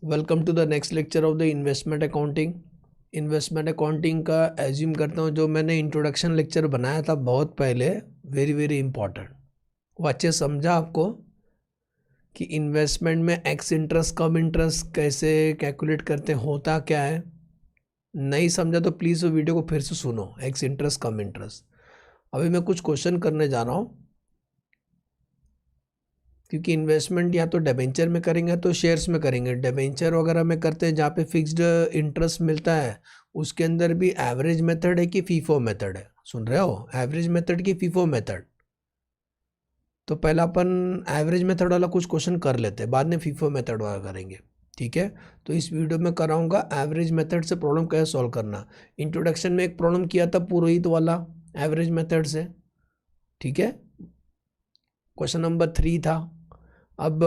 Welcome to the next lecture of the investment accounting. Investment accounting का assume करता हूँ जो मैंने इंट्रोडक्शन लेक्चर बनाया था बहुत पहले, वेरी वेरी इंपॉर्टेंट। वो अच्छे समझा आपको कि इन्वेस्टमेंट में एक्स इंटरेस्ट कम इंटरेस्ट कैसे कैलकुलेट करते हैं, होता क्या है। नहीं समझा तो प्लीज़ वो वीडियो को फिर से सुनो, एक्स इंटरेस्ट कम इंटरेस्ट। अभी मैं कुछ क्वेश्चन करने जा रहा हूँ, क्योंकि इन्वेस्टमेंट या तो डिबेंचर में करेंगे तो शेयर्स में करेंगे। डिबेंचर वगैरह में करते हैं जहाँ पे फिक्स्ड इंटरेस्ट मिलता है, उसके अंदर भी एवरेज मेथड है कि फीफो मेथड है। सुन रहे हो, एवरेज मेथड की फीफो मेथड। तो पहला अपन एवरेज मेथड वाला कुछ क्वेश्चन कर लेते हैं, बाद में फीफो मेथड वाला करेंगे, ठीक है। तो इस वीडियो में कराऊंगा एवरेज मेथड से प्रॉब्लम कैसे सॉल्व करना। इंट्रोडक्शन में एक प्रॉब्लम किया था पुरोहित वाला एवरेज मेथड से, ठीक है। क्वेश्चन नंबर 3 था। अब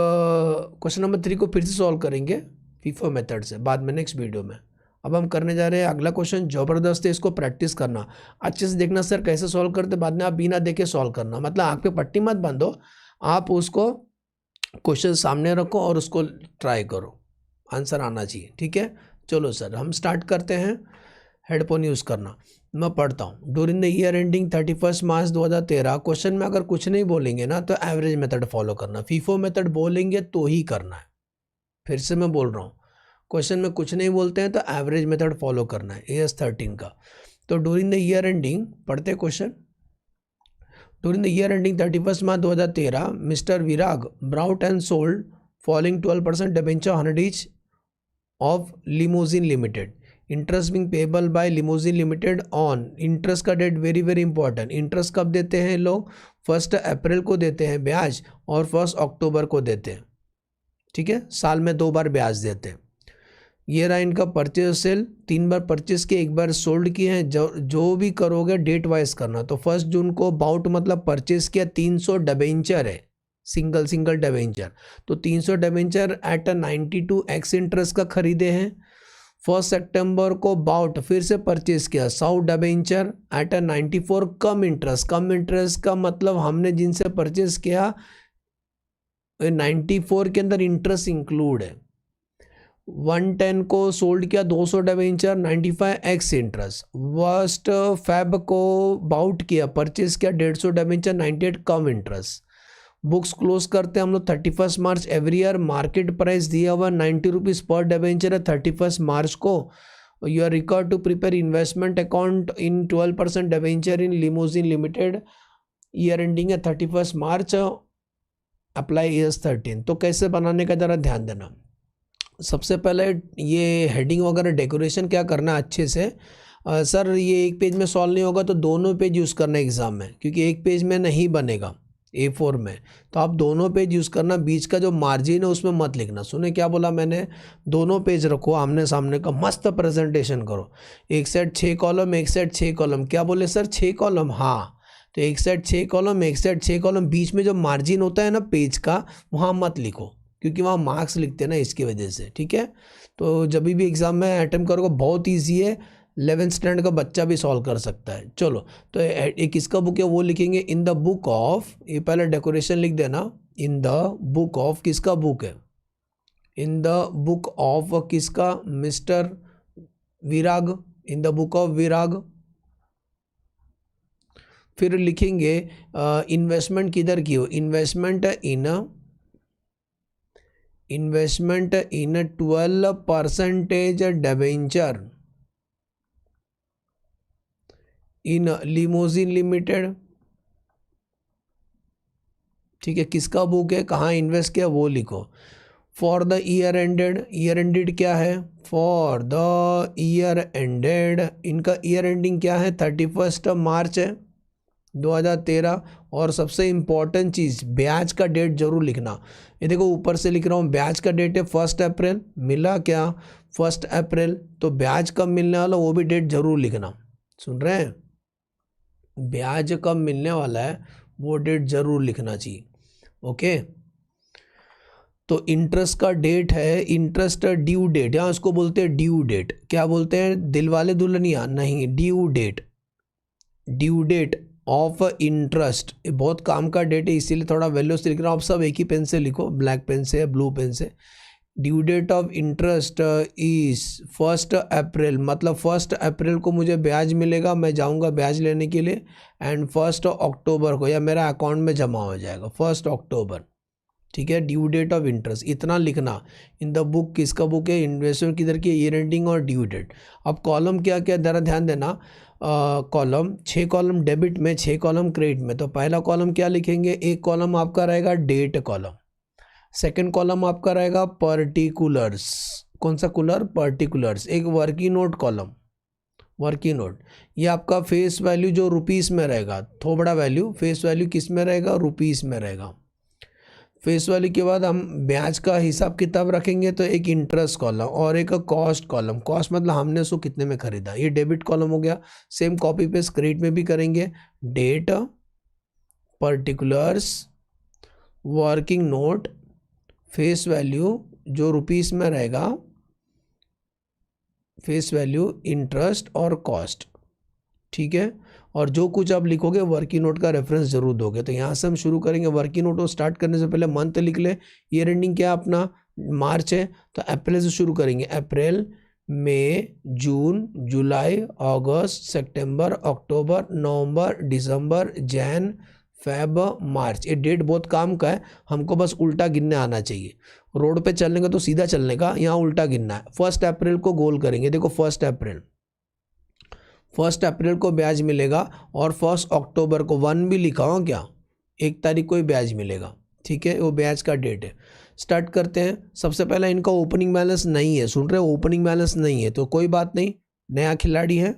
क्वेश्चन नंबर 3 को फिर से सॉल्व करेंगे फीफो मेथड से बाद में नेक्स्ट वीडियो में। अब हम करने जा रहे हैं अगला क्वेश्चन, ज़बरदस्त है, इसको प्रैक्टिस करना, अच्छे से देखना सर कैसे सॉल्व करते, बाद में आप बिना देखे सॉल्व करना। मतलब आँख पे पट्टी मत बांधो, आप उसको क्वेश्चन सामने रखो और उसको ट्राई करो, आंसर आना चाहिए, ठीक है। चलो सर हम स्टार्ट करते हैं। हेडफोन यूज़ करना, मैं पढ़ता हूँ। During the year ending 31 March 2013, question में अगर कुछ नहीं बोलेंगे ना तो एवरेज मेथड फॉलो करना, फीफो मेथड बोलेंगे तो ही करना है। फिर से मैं बोल रहा हूँ, क्वेश्चन में कुछ नहीं बोलते हैं तो एवरेज मेथड फॉलो करना है AS 13 का। तो ड्यूरिंग द ईयर एंडिंग पढ़ते question. During the year ending 31 March 2013, mister Virag brought and sold following 12% debenture 100 each of limousine limited, interest being payable by limousine limited on, interest का date very very important. Interest कब देते हैं लोग? 1 अप्रैल को देते हैं ब्याज और 1 अक्टूबर को देते हैं, ठीक है। साल में 2 बार ब्याज देते हैं। ये रहा इनका परचेज सेल, 3 बार परचेज किए, 1 बार सोल्ड किए हैं। जो भी करोगे डेट वाइज करना। तो 1 जून को बाउट मतलब परचेज किया, 300 डिबेंचर है, सिंगल डिबेंचर। तो 300 डिबेंचर एट 92 एक्स इंटरेस्ट का खरीदे हैं। 1 सितंबर को बाउट फिर से परचेज किया 100 डिबेंचर एट 94 कम इंटरेस्ट। कम इंटरेस्ट का मतलब हमने जिनसे परचेज किया 94 के अंदर इंटरेस्ट इंक्लूड है। 110 को सोल्ड किया 200 डिबेंचर 95 एक्स इंटरेस्ट। 1 फेब को बाउट किया, परचेज किया 150 डिबेंचर 98 कम इंटरेस्ट। बुक्स क्लोज करते हैं हम लोग 31 मार्च एवरी ईयर। मार्केट प्राइस दिया हुआ 90 रुपीज़ पर डिबेंचर है 31 मार्च को। You are required to prepare investment account in 12% debenture in limousine Limited. Year ending है 31 मार्च, अप्लाई AS 13। तो कैसे बनाने का ज़रा ध्यान देना। सबसे पहले ये हेडिंग वगैरह डेकोरेशन क्या करना है अच्छे से। सर ये एक पेज में सॉल्व नहीं होगा तो दोनों पेज यूज़ करना एग्ज़ाम में, क्योंकि एक पेज में नहीं बनेगा A4 में। तो आप दोनों पेज यूज़ करना, बीच का जो मार्जिन है उसमें मत लिखना। सुने क्या बोला मैंने? दोनों पेज रखो आमने सामने का, मस्त प्रेजेंटेशन करो। एक सेट 6 कॉलम, एक सेट 6 कॉलम। क्या बोले सर 6 कॉलम? हाँ, तो एक सेट 6 कॉलम, एक सेट 6 कॉलम। बीच में जो मार्जिन होता है ना पेज का, वहाँ मत लिखो, क्योंकि वहाँ मार्क्स लिखते हैं ना, इसकी वजह से, ठीक है। तो जब भी एग्ज़ाम में अटेम्प्ट करोगे बहुत ईजी है, 11th स्टैंडर्ड का बच्चा भी सॉल्व कर सकता है। चलो तो एक किसका बुक है वो लिखेंगे, इन द बुक ऑफ, ये पहले डेकोरेशन लिख देना, इन द बुक ऑफ, किसका बुक है? इन द बुक ऑफ किसका? Mister Virag, in the book of Virag. फिर लिखेंगे इन्वेस्टमेंट किधर की हो? Investment in 12% debenture in limousine limited, ठीक है। किसका बुक है, कहाँ इन्वेस्ट किया वो लिखो। For the year ended, year ended क्या है? फॉर द ईयर एंडेड, इनका ईयर एंडिंग क्या है? 31 मार्च है 2013। और सबसे इम्पॉर्टेंट चीज़, ब्याज का डेट जरूर लिखना। ये देखो ऊपर से लिख रहा हूँ, ब्याज का डेट है 1 अप्रैल। मिला क्या? 1 अप्रैल। तो ब्याज कब मिलने वाला वो भी डेट जरूर लिखना। सुन रहे हैं? ब्याज कब मिलने वाला है वो डेट जरूर लिखना चाहिए, ओके। तो इंटरेस्ट का डेट है, इंटरेस्ट ड्यू डेट, यहाँ उसको बोलते हैं ड्यू डेट। क्या बोलते हैं? दिलवाले दुल्हनिया नहीं, due date. Due date of interest, ये बहुत काम का डेट है, इसीलिए थोड़ा वैल्यू से लिख रहा हूँ। आप सब एक ही पेन से लिखो, ब्लैक पेन से या ब्लू पेन से। Due date of interest is 1 April, मतलब 1 अप्रैल को मुझे ब्याज मिलेगा, मैं जाऊंगा ब्याज लेने के लिए, एंड 1 अक्टूबर को या मेरा अकाउंट में जमा हो जाएगा 1 अक्टूबर। ठीक है, ड्यू डेट ऑफ इंटरेस्ट इतना लिखना इन द बुक। किसका बुक है? इन्वेस्टमेंट किधर की? ईयर एंडिंग और ड्यू डेट। अब कॉलम क्या क्या जरा ध्यान देना, कॉलम 6 कॉलम डेबिट में, 6 कॉलम क्रेडिट में। तो पहला कॉलम क्या लिखेंगे? एक कॉलम आपका रहेगा डेट कॉलम, सेकंड कॉलम आपका रहेगा पर्टिकुलर्स। कौन सा कूलर? पर्टिकुलर्स। एक working note column, working note, ये आपका फेस वैल्यू जो रुपीस में रहेगा, थोबड़ा वैल्यू, फेस वैल्यू किस में रहेगा? रुपीस में रहेगा। फेस वैल्यू के बाद हम ब्याज का हिसाब किताब रखेंगे, तो एक इंटरेस्ट कॉलम और एक कॉस्ट कॉलम। कॉस्ट मतलब हमने उसको कितने में खरीदा, ये डेबिट कॉलम हो गया। सेम कॉपी पेस्ट क्रेडिट में भी करेंगे, date, particulars, working note, face value जो रुपीस में रहेगा, फेस वैल्यू, इंटरेस्ट और कॉस्ट। ठीक है, और जो कुछ आप लिखोगे वर्किंग नोट का रेफरेंस जरूर दोगे। तो यहाँ से हम शुरू करेंगे। वर्किंग नोट को स्टार्ट करने से पहले मंथ लिख ले। ईयर एंडिंग क्या अपना? मार्च है, तो अप्रैल से शुरू करेंगे। अप्रैल, मई, जून, जुलाई, अगस्त, सितंबर, अक्टूबर, नवंबर, दिसंबर, जैन, फेब, मार्च। ये डेट बहुत काम का है, हमको बस उल्टा गिनने आना चाहिए। रोड पे चलने का तो सीधा चलने का, यहाँ उल्टा गिनना है। 1 अप्रैल को गोल करेंगे। देखो 1 अप्रैल, 1 अप्रैल को ब्याज मिलेगा, और 1 अक्टूबर को 1 भी लिखा हो क्या, 1 तारीख को ही ब्याज मिलेगा। ठीक है, वो ब्याज का डेट है। स्टार्ट करते हैं। सबसे पहले इनका ओपनिंग बैलेंस नहीं है, सुन रहे हो? ओपनिंग बैलेंस नहीं है तो कोई बात नहीं, नया खिलाड़ी है।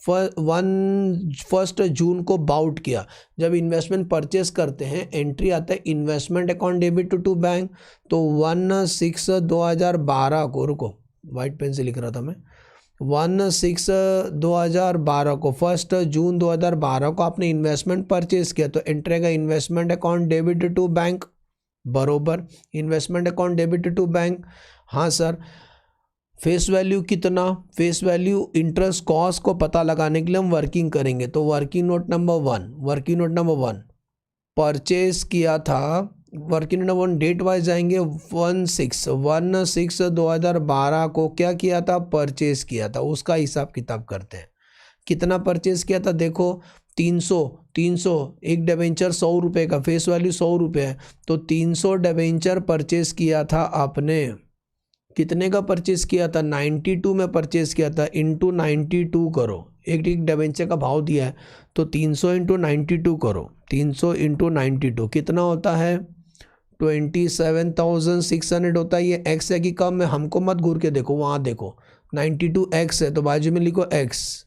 1 जून को बाउट किया। जब इन्वेस्टमेंट परचेस करते हैं, एंट्री आता है investment account debit to bank. तो 1/6/2012 को, रुको वाइट पेन से लिख रहा था मैं, 1/6/2012 को, 1 जून 2012 को आपने इन्वेस्टमेंट परचेज किया, तो एंट्री का investment account debit to bank, बरोबर। Investment account debit to bank, हाँ सर। फेस वैल्यू कितना? फेस वैल्यू इंटरेस्ट कॉस्ट को पता लगाने के लिए हम वर्किंग करेंगे। तो working note number 1, working note number 1 purchase किया था। वर्किंग नंबर 1 डेट वाइज जाएंगे। 1/6/2012 को क्या किया था? परचेज किया था। उसका हिसाब किताब करते हैं। कितना परचेज किया था? देखो 300, एक डिबेंचर 100 रुपये का, फेस वैल्यू 100 रुपये है, तो 300 डिबेंचर परचेज किया था आपने। कितने का परचेज किया था? 92 में परचेज किया था, इंटू 92 करो। एक डिबेंचर का भाव दिया है, तो 300 इंटू 92 करो। 300 इंटू 92 कितना होता है? 27,600 होता है। ये एक्स है कि कम है? हमको मत घूर के देखो, वहाँ देखो 92 एक्स है, तो बाजू में लिखो एक्स।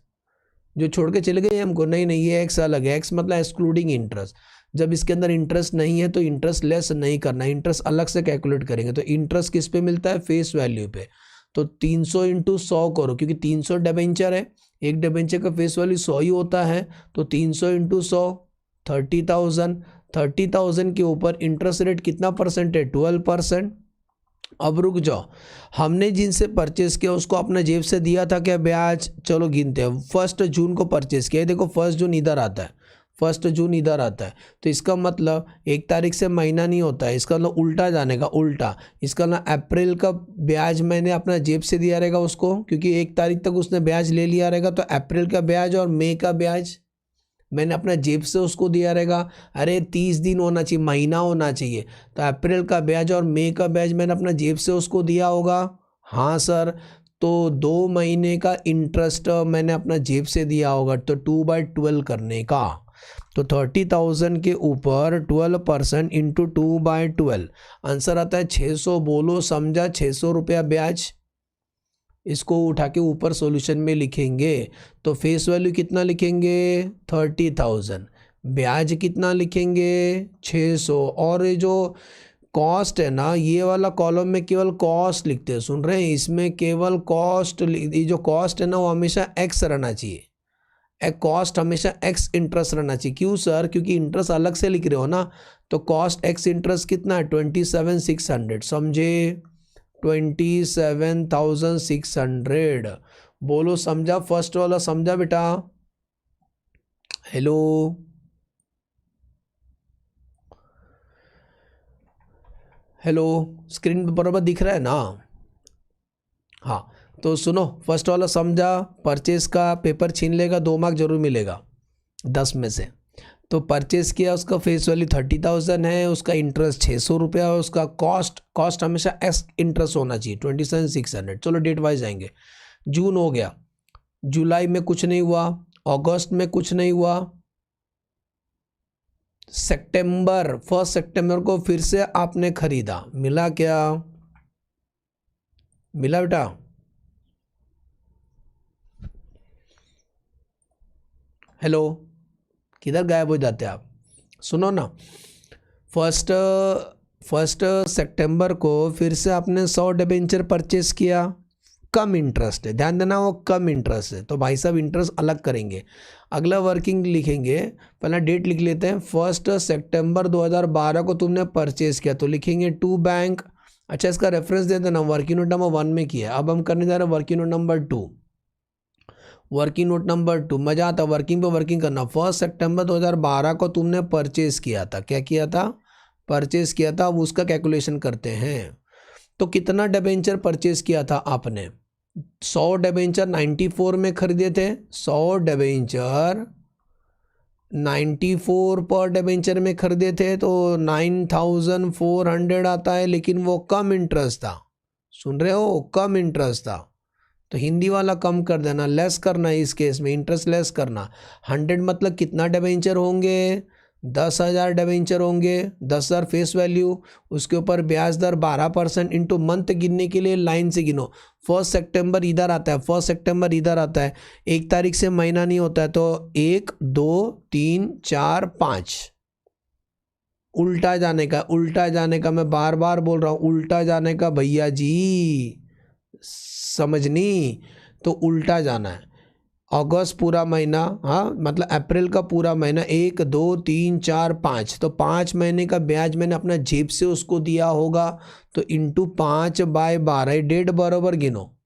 जो छोड़ के चले गए हमको, नहीं नहीं ये एक्स अलग है। एक्स मतलब एक्सक्लूडिंग इंटरेस्ट। जब इसके अंदर इंटरेस्ट नहीं है तो इंटरेस्ट लेस नहीं करना, इंटरेस्ट अलग से कैलकुलेट करेंगे। तो इंटरेस्ट किस पे मिलता है? फेस वैल्यू पे। तो 300 इंटू 100 करो, क्योंकि 300 डिबेंचर है, एक डिबेंचर का फेस वैल्यू 100 ही होता है। तो 300 इंटू 100 30,000। 30,000 के ऊपर इंटरेस्ट रेट कितना परसेंट है? 12%। अब रुक जाओ, हमने जिनसे परचेस किया उसको अपने जेब से दिया था क्या ब्याज? चलो गिनते हैं। 1 जून को परचेस किया, देखो 1 जून इधर आता है, 1 जून इधर आता है। तो इसका मतलब 1 तारीख से महीना नहीं होता है, इसका मतलब उल्टा जाने का, उल्टा। इसका मतलब अप्रैल का ब्याज मैंने अपना जेब से दिया रहेगा उसको, क्योंकि 1 तारीख तक उसने ब्याज ले लिया रहेगा। तो अप्रैल का ब्याज और मई का ब्याज मैंने अपना जेब से उसको दिया रहेगा। अरे 30 दिन होना चाहिए, महीना होना चाहिए। तो अप्रैल का ब्याज और मई का ब्याज मैंने अपना जेब से उसको दिया होगा। हाँ सर। तो 2 महीने का इंटरेस्ट मैंने अपना जेब से दिया होगा, तो 2/12 करने का। तो 30,000 के ऊपर 12% इंटू 2/12, आंसर आता है 600। बोलो समझा? 600 रुपया ब्याज। इसको उठा के ऊपर सॉल्यूशन में लिखेंगे। तो फेस वैल्यू कितना लिखेंगे? 30,000। ब्याज कितना लिखेंगे? 600। और ये जो कॉस्ट है ना, ये वाला कॉलम में केवल कॉस्ट लिखते हैं, सुन रहे हैं? इसमें केवल कॉस्ट, ये जो कॉस्ट है ना वो हमेशा एक्स रहना चाहिए। एक कॉस्ट हमेशा एक्स इंटरेस्ट रहना चाहिए। क्यों सर? क्योंकि इंटरेस्ट अलग से लिख रहे हो ना। तो कॉस्ट एक्स इंटरेस्ट कितना है? 27,600, समझे? 27,600। बोलो समझा? फर्स्ट वाला समझा बेटा? हेलो, हेलो, स्क्रीन पे बराबर दिख रहा है ना? हाँ, तो सुनो, फर्स्ट वाला समझा, परचेज का पेपर छीन लेगा 2 मार्क जरूर मिलेगा 10 में से। तो परचेज किया, उसका फेस वैल्यू 30,000 है, उसका इंटरेस्ट 600 रुपया है, उसका कॉस्ट हमेशा एक्स इंटरेस्ट होना चाहिए 27,600। चलो डेट वाइज आएंगे। जून हो गया, जुलाई में कुछ नहीं हुआ, अगस्त में कुछ नहीं हुआ, सितंबर 1 सितंबर को फिर से आपने खरीदा, मिला क्या? मिला बेटा? हेलो, किधर गायब हो जाते आप? सुनो ना, फर्स्ट सितंबर को फिर से आपने 100 डिबेंचर परचेस किया, कम इंटरेस्ट है, ध्यान देना वो कम इंटरेस्ट है, तो भाई साहब इंटरेस्ट अलग करेंगे। अगला वर्किंग लिखेंगे, पहला डेट लिख लेते हैं, 1 सितंबर 2012 को तुमने परचेस किया, तो लिखेंगे टू बैंक। अच्छा, इसका रेफरेंस दे देना, वर्किंग नोट नंबर 1 में किया, अब हम करने जा रहे हैं working note number 2। Working note number 2, मजा आता वर्किंग पे वर्किंग करना। 1 सितंबर 2012 को तुमने परचेज किया था, क्या किया था? परचेज किया था। अब उसका कैलकुलेशन करते हैं, तो कितना डिबेंचर परचेज किया था आपने? 100 डिबेंचर 94 में खरीदे थे, 100 डिबेंचर 94 पर डिबेंचर में खरीदे थे, तो 9,400 आता है, लेकिन वो कम इंटरेस्ट था। सुन रहे हो, कम इंटरेस्ट था, तो हिंदी वाला कम कर देना, लेस करना है, इस केस में इंटरेस्ट लेस करना। 100 मतलब कितना डिबेंचर होंगे? 10,000 डिबेंचर होंगे, 10,000 फेस वैल्यू, उसके ऊपर ब्याज दर 12% इंटू मंथ। गिनने के लिए लाइन से गिनो, 1 सितंबर इधर आता है, 1 सितंबर इधर आता है, 1 तारीख से महीना नहीं होता है, तो 1 2 3 4 5 उल्टा जाने का, उल्टा जाने का, मैं बार बार बोल रहा हूँ, उल्टा जाने का भैया जी, समझनी? तो उल्टा जाना है। अगस्त पूरा महीना, हाँ मतलब अप्रैल का पूरा महीना, 1 2 3 4 5, तो 5 महीने का ब्याज मैंने अपना जेब से उसको दिया होगा, तो इंटू 5/12, डेट बराबर गिनो,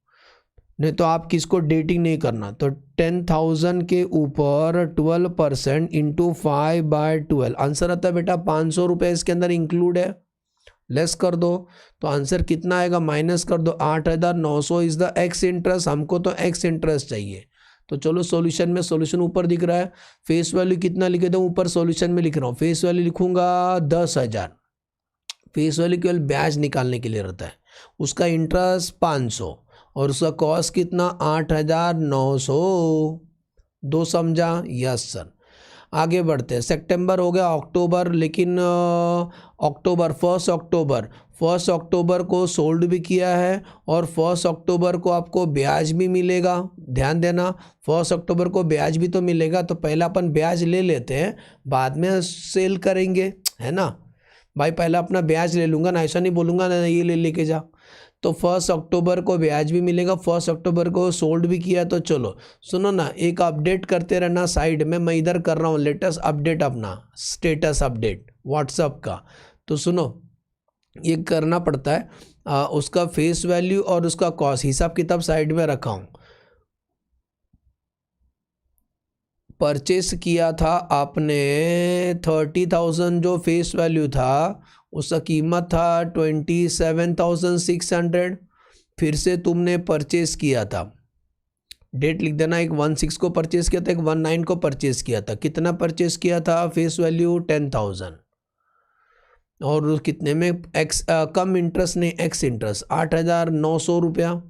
नहीं तो आप किसको डेटिंग नहीं करना। तो 10,000 के ऊपर 12% इंटू 5/12, आंसर आता है बेटा 500 रुपये, इसके अंदर इंक्लूड है, लेस कर दो, तो आंसर कितना आएगा? माइनस कर दो, 8,900 इज द एक्स इंटरेस्ट, हमको तो एक्स इंटरेस्ट चाहिए। तो चलो सॉल्यूशन में, सॉल्यूशन ऊपर दिख रहा है, फेस वैल्यू कितना लिखे थे ऊपर, सॉल्यूशन में लिख रहा हूँ, फेस वैल्यू लिखूंगा 10,000, फेस वैल्यू केवल ब्याज निकालने के लिए रहता है, उसका इंटरेस्ट 500 और उसका कॉस्ट कितना? 8,900। दो समझा? Yes sir. आगे बढ़ते हैं, सितंबर हो गया, अक्टूबर, लेकिन अक्टूबर 1 अक्टूबर को सोल्ड भी किया है, और 1 अक्टूबर को आपको ब्याज भी मिलेगा, ध्यान देना, 1 अक्टूबर को ब्याज भी तो मिलेगा, तो पहला अपन ब्याज ले लेते हैं, बाद में सेल करेंगे, है ना भाई? पहला अपना ब्याज ले लूँगा ना, ऐसा नहीं बोलूँगा ना ये ले लेके जा। तो 1 अक्टूबर को ब्याज भी मिलेगा, 1 अक्टूबर को सोल्ड भी किया, तो चलो सुनो ना, एक अपडेट करते रहना साइड में, मैं इधर कर रहा हूँ लेटेस्ट अपडेट, अपना स्टेटस अपडेट व्हाट्सअप का। तो सुनो, ये करना पड़ता है, उसका फेस वैल्यू और उसका कॉस्ट, हिसाब किताब साइड में रखा हूँ। परचेस किया था आपने 30,000, जो फेस वैल्यू था उसका कीमत था 27,600, फिर से तुमने परचेस किया था, डेट लिख देना, एक 16 को परचेस किया था, एक 19 को परचेस किया था, कितना परचेस किया था? फेस वैल्यू 10,000, और कितने में? एक्स कम इंटरेस्ट नहीं, एक्स इंटरेस्ट 8,900 रुपया।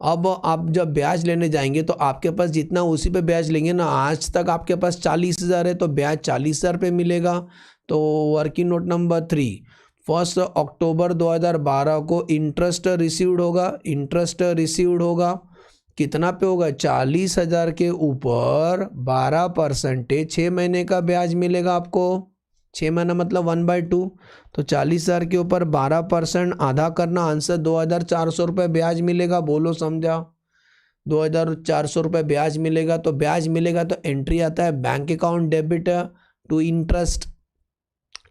अब आप जब ब्याज लेने जाएंगे तो आपके पास जितना उसी पे ब्याज लेंगे ना, आज तक आपके पास 40,000 है, तो ब्याज 40,000 पे मिलेगा। तो वर्किंग नोट नंबर 3, 1 अक्टूबर 2012 को इंटरेस्ट रिसीव्ड होगा, इंटरेस्ट रिसीव्ड होगा, कितना पे होगा? 40,000 के ऊपर 12%, 6 महीने का ब्याज मिलेगा आपको, 6 महीना मतलब 1/2, तो 40,000 के ऊपर 12%, आधा करना, आंसर 2,400 रुपये ब्याज मिलेगा, बोलो समझा? 2,400 रुपये ब्याज मिलेगा, तो ब्याज मिलेगा तो एंट्री आता है bank account debit to interest,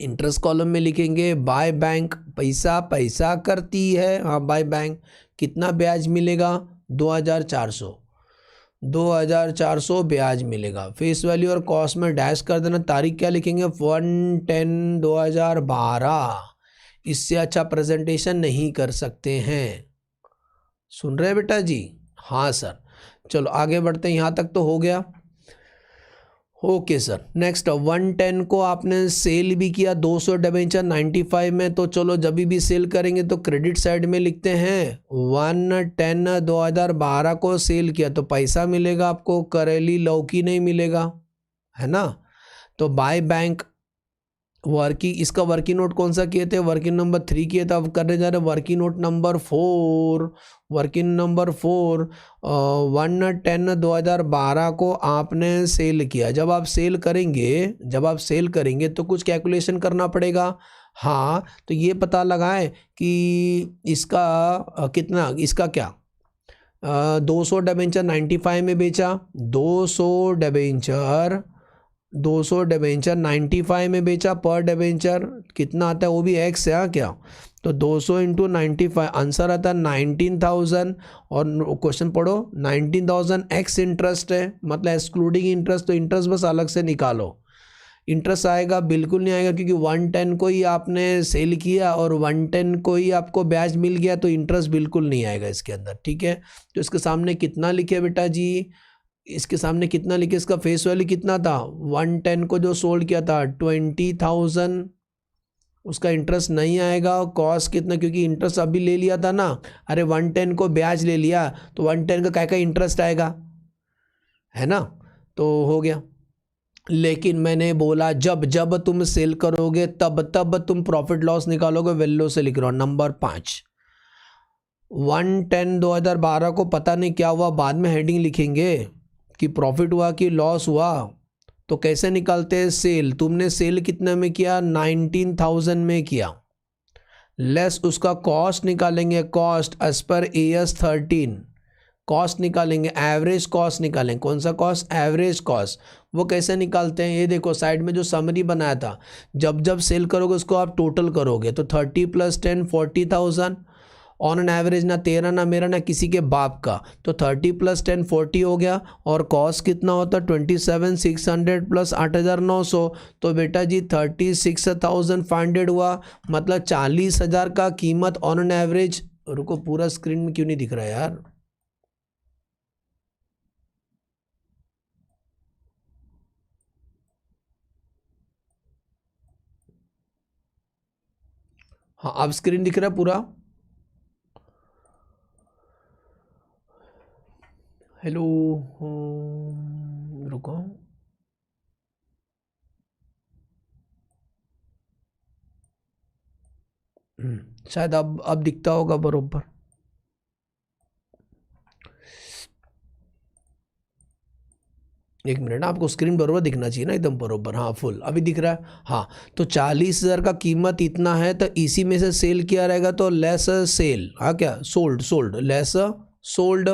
interest column में लिखेंगे बाय बैंक, पैसा पैसा करती है, हाँ बाय बैंक, कितना ब्याज मिलेगा? 2,400 ब्याज मिलेगा। फेस वैल्यू और कॉस्ट में डैश कर देना, तारीख क्या लिखेंगे? 1/10/2012, इससे अच्छा प्रेजेंटेशन नहीं कर सकते हैं। सुन रहे हैं बेटा जी? हाँ सर। चलो आगे बढ़ते हैं, यहाँ तक तो हो गया। ओके सर, नेक्स्ट 110 को आपने सेल भी किया 200 डिबेंचर 95 में, तो चलो जब भी सेल करेंगे तो क्रेडिट साइड में लिखते हैं 110 2012 को सेल किया तो पैसा मिलेगा आपको, करेली लौकी नहीं मिलेगा, है ना। तो बाय बैंक वर्किंग, इसका वर्किंग नोट कौन सा किए थे? वर्किंग नंबर 3 किए थे। अब करने जा रहे working note number 4। Working number 4 110 2012 को आपने सेल किया। जब आप सेल करेंगे तो कुछ कैलकुलेशन करना पड़ेगा। हाँ, तो ये पता लगाएं कि इसका कितना, इसका क्या 200 डिबेंचर 95 में बेचा, 200 डिबेंचर 95 में बेचा, पर डिबेंचर कितना आता है वो भी एक्स है क्या? तो 200 इंटू 95, आंसर आता है 19,000। और क्वेश्चन पढ़ो, 19,000 एक्स इंटरेस्ट है, मतलब एक्सक्लूडिंग इंटरेस्ट, तो इंटरेस्ट बस अलग से निकालो। इंटरेस्ट आएगा? बिल्कुल नहीं आएगा, क्योंकि 110 को ही आपने सेल किया और 110 को ही आपको ब्याज मिल गया, तो इंटरेस्ट बिल्कुल नहीं आएगा इसके अंदर। ठीक है, तो इसके सामने कितना लिखे बेटा जी? इसके सामने कितना लिखे? इसका फेस वैल्यू कितना था? 110 को जो सोल्ड किया था 20,000, उसका इंटरेस्ट नहीं आएगा। कॉस्ट कितना, क्योंकि इंटरेस्ट अभी ले लिया था ना, अरे 110 को ब्याज ले लिया तो 110 का क्या इंटरेस्ट आएगा, है ना। तो हो गया। लेकिन मैंने बोला जब जब तुम सेल करोगे तब तब तुम प्रॉफिट लॉस निकालोगे, वैल्यू से लिख रहा हूँ। नंबर 5 110 2012 को पता नहीं क्या हुआ, बाद में हेडिंग लिखेंगे कि प्रॉफिट हुआ कि लॉस हुआ। तो कैसे निकालते हैं सेल? तुमने सेल कितने में किया? 19,000 में किया, लेस उसका कॉस्ट निकालेंगे, cost as per AS 13 cost निकालेंगे, एवरेज कॉस्ट निकालेंगे। कौन सा कॉस्ट? Average cost. वो कैसे निकालते हैं? ये देखो साइड में जो समरी बनाया था, जब जब सेल करोगे उसको आप टोटल करोगे, तो 30 + 10 40,000 ऑन एन एवरेज, ना तेरा ना मेरा ना किसी के बाप का, तो 30 + 10 40 हो गया। और कॉस्ट कितना होता? 27,600 + 8,900, तो बेटा जी 36,500 हुआ, मतलब 40,000 का कीमत ऑन एन एवरेज। रुको, पूरा स्क्रीन में क्यों नहीं दिख रहा है यार? हाँ, अब स्क्रीन दिख रहा है पूरा? हेलो, रुको, शायद अब दिखता होगा बरोबर। एक मिनट, आपको स्क्रीन बरोबर दिखना चाहिए ना, एकदम बरोबर। हाँ, फुल अभी दिख रहा है। हाँ, तो 40,000 का कीमत इतना है, तो इसी में से सेल किया रहेगा, तो लेस सेल, हाँ क्या, सोल्ड लेस सोल्ड।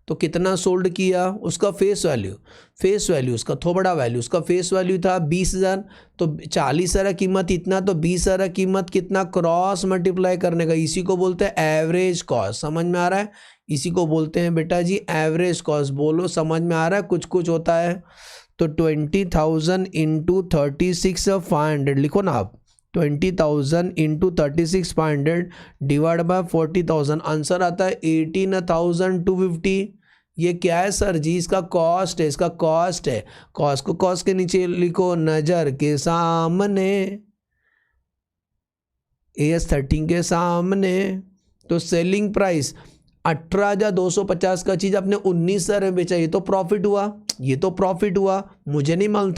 तो कितना सोल्ड किया? उसका फेस वैल्यू उसका थोबड़ा वैल्यू, उसका फेस वैल्यू था 20,000, तो 40,000 कीमत इतना, तो 20,000 कीमत कितना क्रॉस मल्टीप्लाई करने का, इसी को बोलते हैं एवरेज कॉस्ट। समझ में आ रहा है? इसी को बोलते हैं बेटा जी एवरेज कॉस्ट। बोलो समझ में आ रहा है? कुछ कुछ होता है। तो 20,000 इंटू 36,500 लिखो ना आप, 20,000 इंटू 36,500 डिवाइड बाय 40,000, आंसर आता है 18,250। ये क्या है सर जी? इसका कॉस्ट है, इसका कॉस्ट है। कॉस्ट को कॉस्ट के नीचे लिखो, नजर के सामने, AS 13 के सामने। तो सेलिंग प्राइस 18,250 का चीज़ आपने 19,000 में बेचा, ये तो प्रॉफिट हुआ, मुझे नहीं मालूम।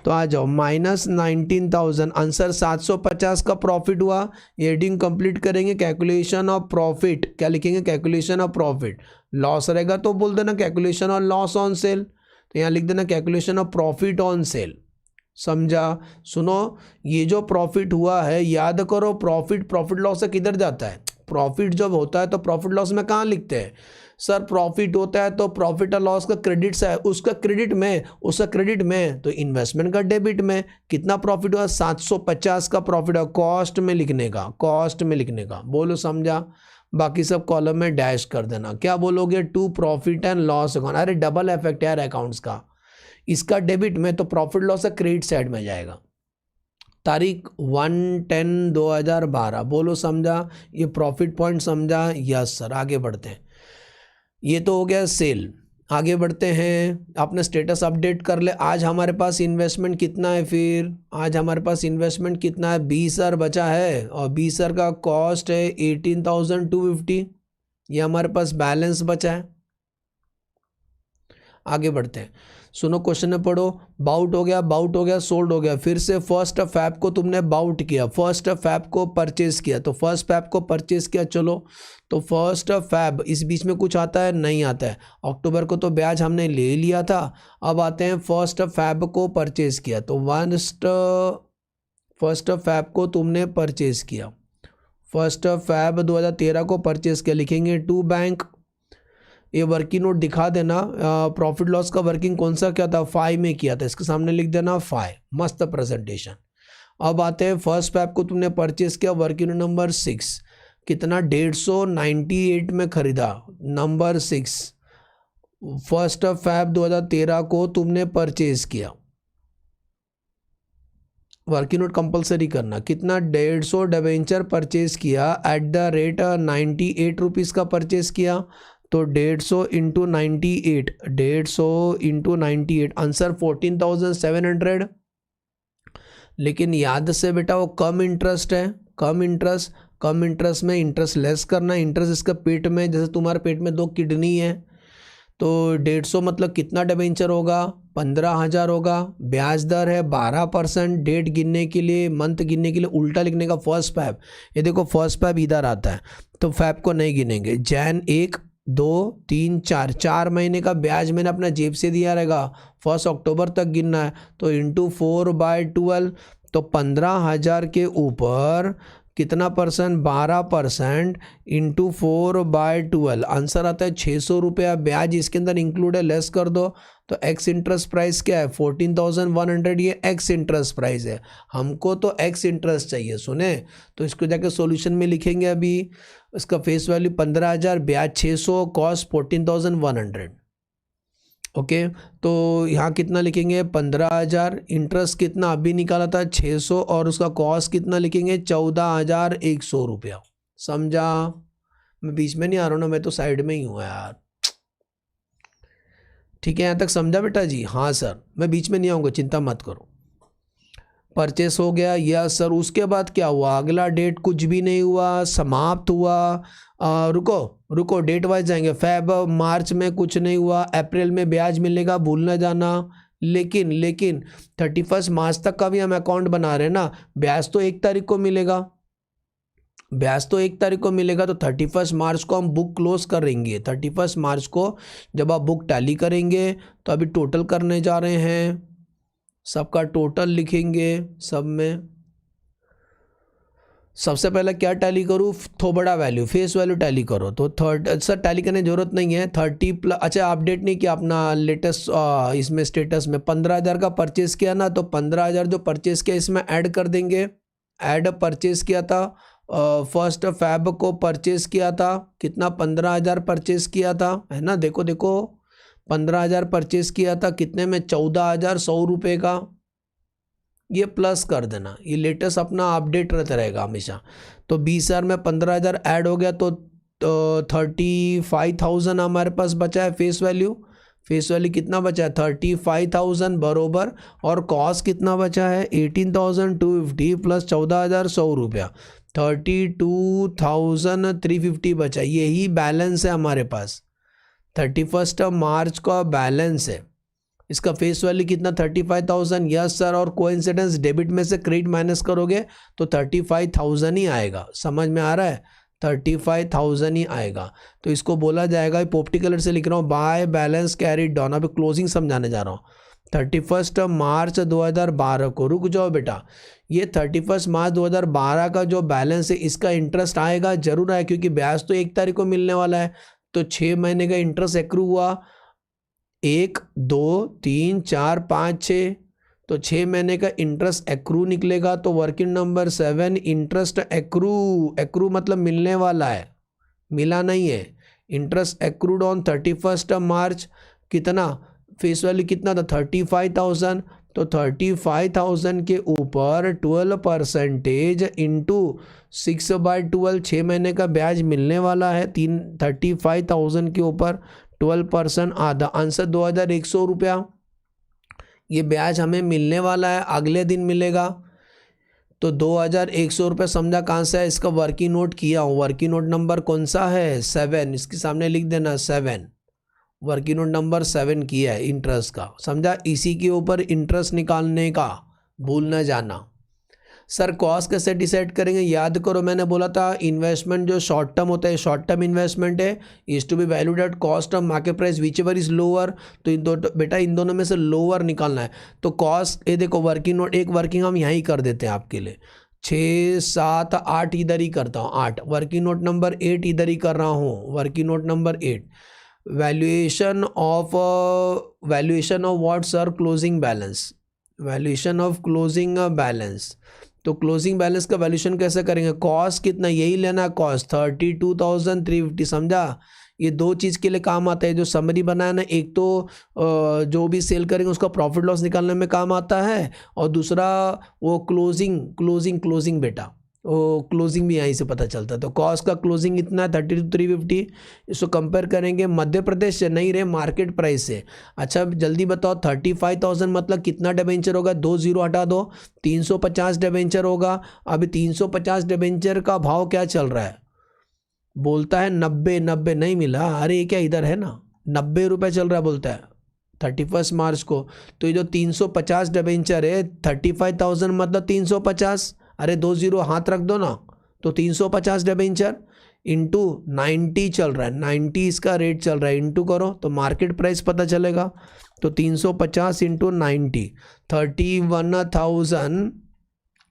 तो आ जाओ, -19,000, आंसर 750 का प्रॉफिट हुआ। एडिंग कंप्लीट करेंगे, कैलकुलेशन ऑफ प्रॉफिट क्या लिखेंगे? Calculation of profit. लॉस रहेगा तो बोल देना calculation on loss on cell, तो यहाँ लिख देना calculation of profit on sale. समझा? सुनो, ये जो प्रॉफिट हुआ है, याद करो, प्रॉफिट लॉस से किधर जाता है? प्रॉफिट जब होता है तो प्रॉफिट लॉस में कहाँ लिखते हैं सर? प्रॉफिट होता है तो प्रॉफिट और लॉस का क्रेडिट है, उसका क्रेडिट में तो इन्वेस्टमेंट का डेबिट में। कितना प्रॉफिट हुआ? 750 का प्रॉफिट हुआ। कॉस्ट में लिखने का बोलो, समझा? बाकी सब कॉलम में डैश कर देना। क्या बोलोगे? To profit and loss account. अरे डबल इफेक्ट यार अकाउंट्स का, इसका डेबिट में तो प्रॉफिट लॉस का क्रेडिट साइड में जाएगा। तारीख 1/10/2012। बोलो समझा? ये प्रॉफिट पॉइंट समझा? Yes sir. आगे बढ़ते हैं। ये तो हो गया सेल। आगे बढ़ते हैं, आपने स्टेटस अपडेट कर ले। आज हमारे पास इन्वेस्टमेंट कितना है? फिर आज हमारे पास इन्वेस्टमेंट कितना है? 20,000 बचा है और 20,000 का कॉस्ट है 18,250। ये हमारे पास बैलेंस बचा है। आगे बढ़ते हैं, सुनो क्वेश्चन में पढ़ो। बाउट हो गया, बाउट हो गया, सोल्ड हो गया। फिर से 1 फैब को तुमने बाउट किया, 1 फैब को परचेज किया, तो 1 फैब को परचेज किया। चलो तो 1 फैब, इस बीच में कुछ आता है? नहीं आता है। अक्टूबर को तो ब्याज हमने ले लिया था। अब आते हैं 1 फैब को परचेज किया, तो 1 फैब को तुमने परचेज किया। 1 फैब 2013 को परचेज किया, लिखेंगे टू बैंक। ये वर्किंग नोट दिखा देना। प्रॉफिट लॉस का वर्किंग कौन सा क्या था? 5 में किया था, इसके सामने लिख देना 5। मस्त प्रेजेंटेशन। अब आते हैं 1 फैब को तुमने परचेज किया, वर्किंग नोट नंबर 6। कितना? 150 में खरीदा, नंबर 6। 1 फैब 2013 को तुमने परचेज किया। वर्किंग नोट कंपलसरी करना। कितना? 150 डिबेंचर परचेज किया एट द रेट 98 रुपीज़ का परचेज किया, तो 150 इंटू 98, 150 इंटू 98, आंसर 14,700। लेकिन याद से बेटा वो कम इंटरेस्ट है, कम इंटरेस्ट में इंटरेस्ट लेस करना। इंटरेस्ट इसका पेट में, जैसे तुम्हारे पेट में 2 किडनी है, तो 150 मतलब कितना डिबेंचर होगा? 15,000 होगा। ब्याज दर है 12%। डेट गिनने के लिए, मंथ गिनने के लिए उल्टा लिखने का 1 फैब। ये देखो 1 फैब इधर आता है, तो फैब को नहीं गिनेंगे। जैन 1, 2, 3, 4 महीने का ब्याज मैंने अपना जेब से दिया रहेगा। 1 अक्टूबर तक गिनना है, तो इंटू 4/12, तो 15,000 के ऊपर कितना परसेंट? 12% इंटू 4/12, आंसर आता है 600 रुपया। ब्याज इसके अंदर इंक्लूड है, लेस कर दो, तो एक्स इंटरेस्ट प्राइस क्या है? 14,100। ये एक्स इंटरेस्ट प्राइस है, हमको तो एक्स इंटरेस्ट चाहिए। सुने, तो इसको जाके सॉल्यूशन में लिखेंगे। अभी इसका फेस वैल्यू 15,000, ब्याज 600, कॉस्ट 14,100। ओके, तो यहाँ कितना लिखेंगे? 15,000। इंटरेस्ट कितना अभी निकाला था? 600, और उसका कॉस्ट कितना लिखेंगे? 14,100 रुपया। समझा? मैं बीच में नहीं आ रहा हूँ ना, मैं तो साइड में ही हूँ यार। ठीक है, यहाँ तक समझा बेटा जी? हाँ सर, मैं बीच में नहीं आऊँगा, चिंता मत करो। परचेस हो गया, यस सर। उसके बाद क्या हुआ? अगला डेट कुछ भी नहीं हुआ, समाप्त हुआ। रुको डेट वाइज जाएंगे। फेब मार्च में कुछ नहीं हुआ, अप्रैल में ब्याज मिलेगा, भूल न जाना। लेकिन 31 मार्च तक का भी हम अकाउंट बना रहे हैं ना, ब्याज तो 1 तारीख को मिलेगा, तो 31 मार्च को हम बुक क्लोज करेंगे। 31 मार्च को जब आप बुक टैली करेंगे, तो अभी टोटल करने जा रहे हैं, सबका टोटल लिखेंगे। सब में सबसे पहले क्या टैली करूँ? थोबड़ा वैल्यू, फेस वैल्यू टैली करो। तो सर टैली करने की जरूरत नहीं है। 30+, अच्छा अपडेट नहीं किया अपना लेटेस्ट इसमें स्टेटस में। 15,000 का परचेस किया ना, तो 15,000 जो परचेस किया इसमें ऐड कर देंगे। ऐड परचेस किया था, 1 फैब को परचेस किया था, कितना? 15,000 परचेस किया था, है ना? देखो 15,000 परचेस किया था, कितने में? 14,100 रुपये का। ये प्लस कर देना, ये लेटेस्ट अपना अपडेट रहता रहेगा हमेशा। तो 20,000 में 15,000 ऐड हो गया, तो 35,000 हमारे पास बचा है फेस वैल्यू। कितना बचा है? 35,000 बरोबर। और कॉस्ट कितना बचा है? 18,250 प्लस 14,100 रुपया, 32,350 बचा। यही बैलेंस है हमारे पास, 31 मार्च का बैलेंस है। इसका फेस वैल्यू कितना? 35,000। यस सर, और कोइंसिडेंस डेबिट में से क्रेडिट माइनस करोगे तो 35,000 ही आएगा। समझ में आ रहा है? 35,000 ही आएगा। तो इसको बोला जाएगा, पोप्टी कलर से लिख रहा हूँ, बाय बैलेंस कैरी डाउन। अभी क्लोजिंग समझाने जा रहा हूँ। 31 मार्च 2012 को, रुक जाओ बेटा, ये 31 मार्च 2012 का जो बैलेंस है, इसका इंटरेस्ट आएगा, जरूर आए, क्योंकि ब्याज तो 1 तारीख को मिलने वाला है। तो 6 महीने का इंटरेस्ट एक्रू हुआ, 1, 2, 3, 4, 5, 6, तो 6 महीने का इंटरेस्ट एक्रू निकलेगा। तो वर्किंग नंबर 7, इंटरेस्ट एक्रू मतलब मिलने वाला है, मिला नहीं है। इंटरेस्ट एक्रूड ऑन 31 मार्च, कितना? फेस वैल्यू कितना था? 35,000 तो 35,000 के ऊपर 12% इंटू 6/12, 6 महीने का ब्याज मिलने वाला है। 35,000 के ऊपर 12% आधा, आंसर 2,100 रुपया। ये ब्याज हमें मिलने वाला है, अगले दिन मिलेगा। तो 2,100 रुपये समझा कहाँ से है, इसका वर्किंग नोट किया हूँ। वर्किंग नोट नंबर कौन सा है, 7, इसके सामने लिख देना 7। वर्किंग नोट नंबर 7 किया है इंटरेस्ट का, समझा। इसी के ऊपर इंटरेस्ट निकालने का भूल न जाना। सर कॉस्ट कैसे डिसाइड करेंगे, याद करो मैंने बोला था इन्वेस्टमेंट जो शॉर्ट टर्म होता है, शॉर्ट टर्म इन्वेस्टमेंट है, is to be valued at cost of market price whichever is lower. तो बेटा इन दोनों में से लोअर निकालना है। तो कॉस्ट, ये देखो वर्किंग नोट, एक वर्किंग हम यहाँ ही कर देते हैं आपके लिए, 6, 7, 8 इधर ही करता हूँ, 8। वर्किंग नोट नंबर 8 इधर ही कर रहा हूँ, working note number 8। Valuation of what sir, closing balance, valuation of closing balance. तो क्लोजिंग बैलेंस का वैल्यूएशन कैसे करेंगे, कॉस्ट कितना, यही लेना कॉस्ट 32,350, समझा। ये दो चीज़ के लिए काम आता है, जो समरी बनाया ना, एक तो जो भी सेल करेंगे उसका प्रॉफिट लॉस निकालने में काम आता है, और दूसरा वो क्लोजिंग बेटा, वो क्लोजिंग भी यहीं से पता चलता है। तो कॉस्ट का क्लोजिंग इतना है 32,350। इसको कंपेयर करेंगे मध्य प्रदेश से, नहीं रे मार्केट प्राइस से। अच्छा जल्दी बताओ 35,000 मतलब कितना डिबेंचर होगा, 2 0 हटा दो, 350 डिबेंचर होगा। अभी 350 डिबेंचर का भाव क्या चल रहा है, बोलता है 90 नहीं मिला, अरे ये क्या इधर है ना, 90 रुपये चल रहा है बोलता है 31 मार्च को। तो ये जो 350 डिबेंचर है, 35,000 मतलब 350, अरे 2 0 हाथ रख दो ना, तो 350 डिबेंचर इंटू 90 चल रहा है, 90 इसका रेट चल रहा है, इंटू करो तो मार्केट प्राइस पता चलेगा। तो 350 इंटू 90, 31,000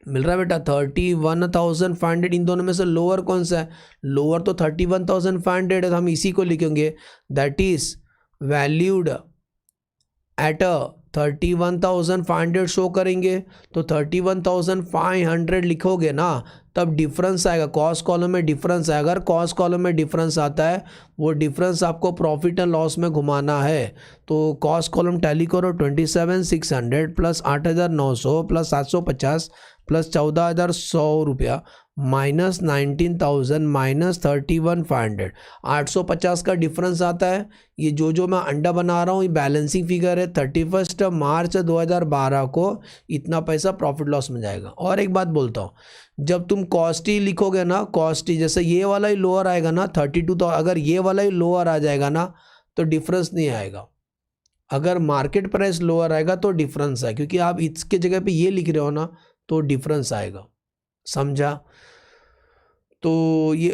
मिल रहा है बेटा, 31,500। इन दोनों में से लोअर कौन सा है, लोअर तो 31,500 है, तो हम इसी को लिखेंगे, that is valued at 31,500 show करेंगे। तो 31,500 लिखोगे ना, तब डिफरेंस आएगा, कॉस्ट कॉलम में डिफरेंस आएगा। अगर कॉस्ट कॉलम में डिफरेंस आता है, वो डिफरेंस आपको प्रॉफिट एंड लॉस में घुमाना है। तो कॉस्ट कॉलम टैली करो, 27,600 प्लस 8,900 प्लस 750 प्लस 14,100 रुपया माइनस 19,000 माइनस 31,500, 850 का डिफरेंस आता है। ये जो मैं अंडा बना रहा हूँ ये बैलेंसिंग फिगर है, 31 मार्च 2012 को इतना पैसा प्रॉफिट लॉस में जाएगा। और एक बात बोलता हूँ, जब तुम कॉस्टी लिखोगे ना, कॉस्टी जैसे ये वाला ही लोअर आएगा ना 32, तो अगर ये वाला ही लोअर आ जाएगा ना तो डिफरेंस नहीं आएगा। अगर मार्केट प्राइस लोअर आएगा तो डिफरेंस है, क्योंकि आप इसके जगह पे ये लिख रहे हो ना तो डिफरेंस आएगा, समझा। तो ये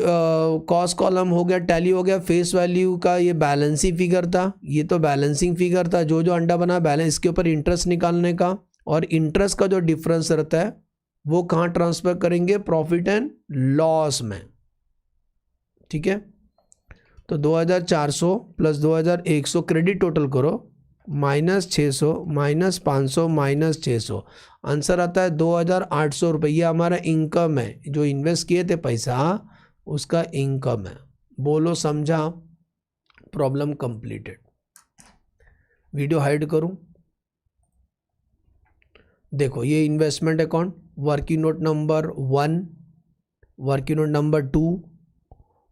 कॉस्ट कॉलम हो गया, टैली हो गया। फेस वैल्यू का ये बैलेंसिंग फिगर था, ये तो बैलेंसिंग फिगर था, जो अंडा बना बैलेंस, इसके ऊपर इंटरेस्ट निकालने का। और इंटरेस्ट का जो डिफरेंस रहता है वो कहाँ ट्रांसफर करेंगे, प्रॉफिट एंड लॉस में, ठीक है। तो 2,400 प्लस 2,100 क्रेडिट टोटल करो, -600 -500 -600, आंसर आता है 2,800 रुपये। ये हमारा इनकम है, जो इन्वेस्ट किए थे पैसा उसका इनकम है। बोलो समझा, प्रॉब्लम कंप्लीटेड। वीडियो हाइड करूं, देखो ये investment account, working note number 1, working note number 2,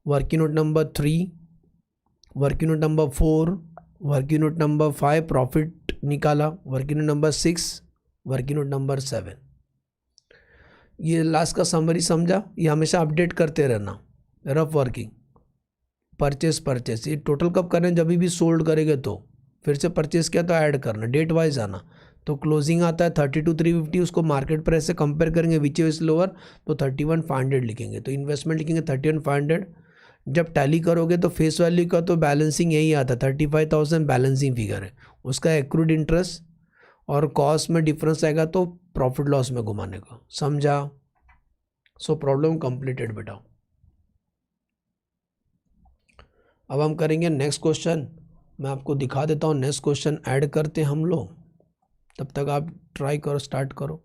working note number 3, working note number 4, working note number 5 profit निकाला, working note number 6, working note number 7। ये लास्ट का समरी समझा, ये हमेशा अपडेट करते रहना। रफ वर्किंग, परचेस, ये टोटल कब करें, जब भी सोल्ड करेंगे तो फिर से परचेस किया तो ऐड करना, डेट वाइज आना। तो क्लोजिंग आता है 32,350, उसको मार्केट प्राइस से कंपेयर करेंगे, विच इज लोअर, तो 31,500 लिखेंगे। तो इन्वेस्टमेंट लिखेंगे 31,500। जब टैली करोगे तो फेस वैल्यू का तो बैलेंसिंग यही आता है, 35,000 बैलेंसिंग फिगर है, उसका एक्रूड इंटरेस्ट और कॉस्ट में डिफरेंस आएगा तो प्रॉफिट लॉस में घुमाने का, समझा। सो प्रॉब्लम कंप्लीटेड बेटा। अब हम करेंगे नेक्स्ट क्वेश्चन, मैं आपको दिखा देता हूँ। नेक्स्ट क्वेश्चन ऐड करते हैं हम लोग, तब तक आप ट्राई करो, स्टार्ट करो।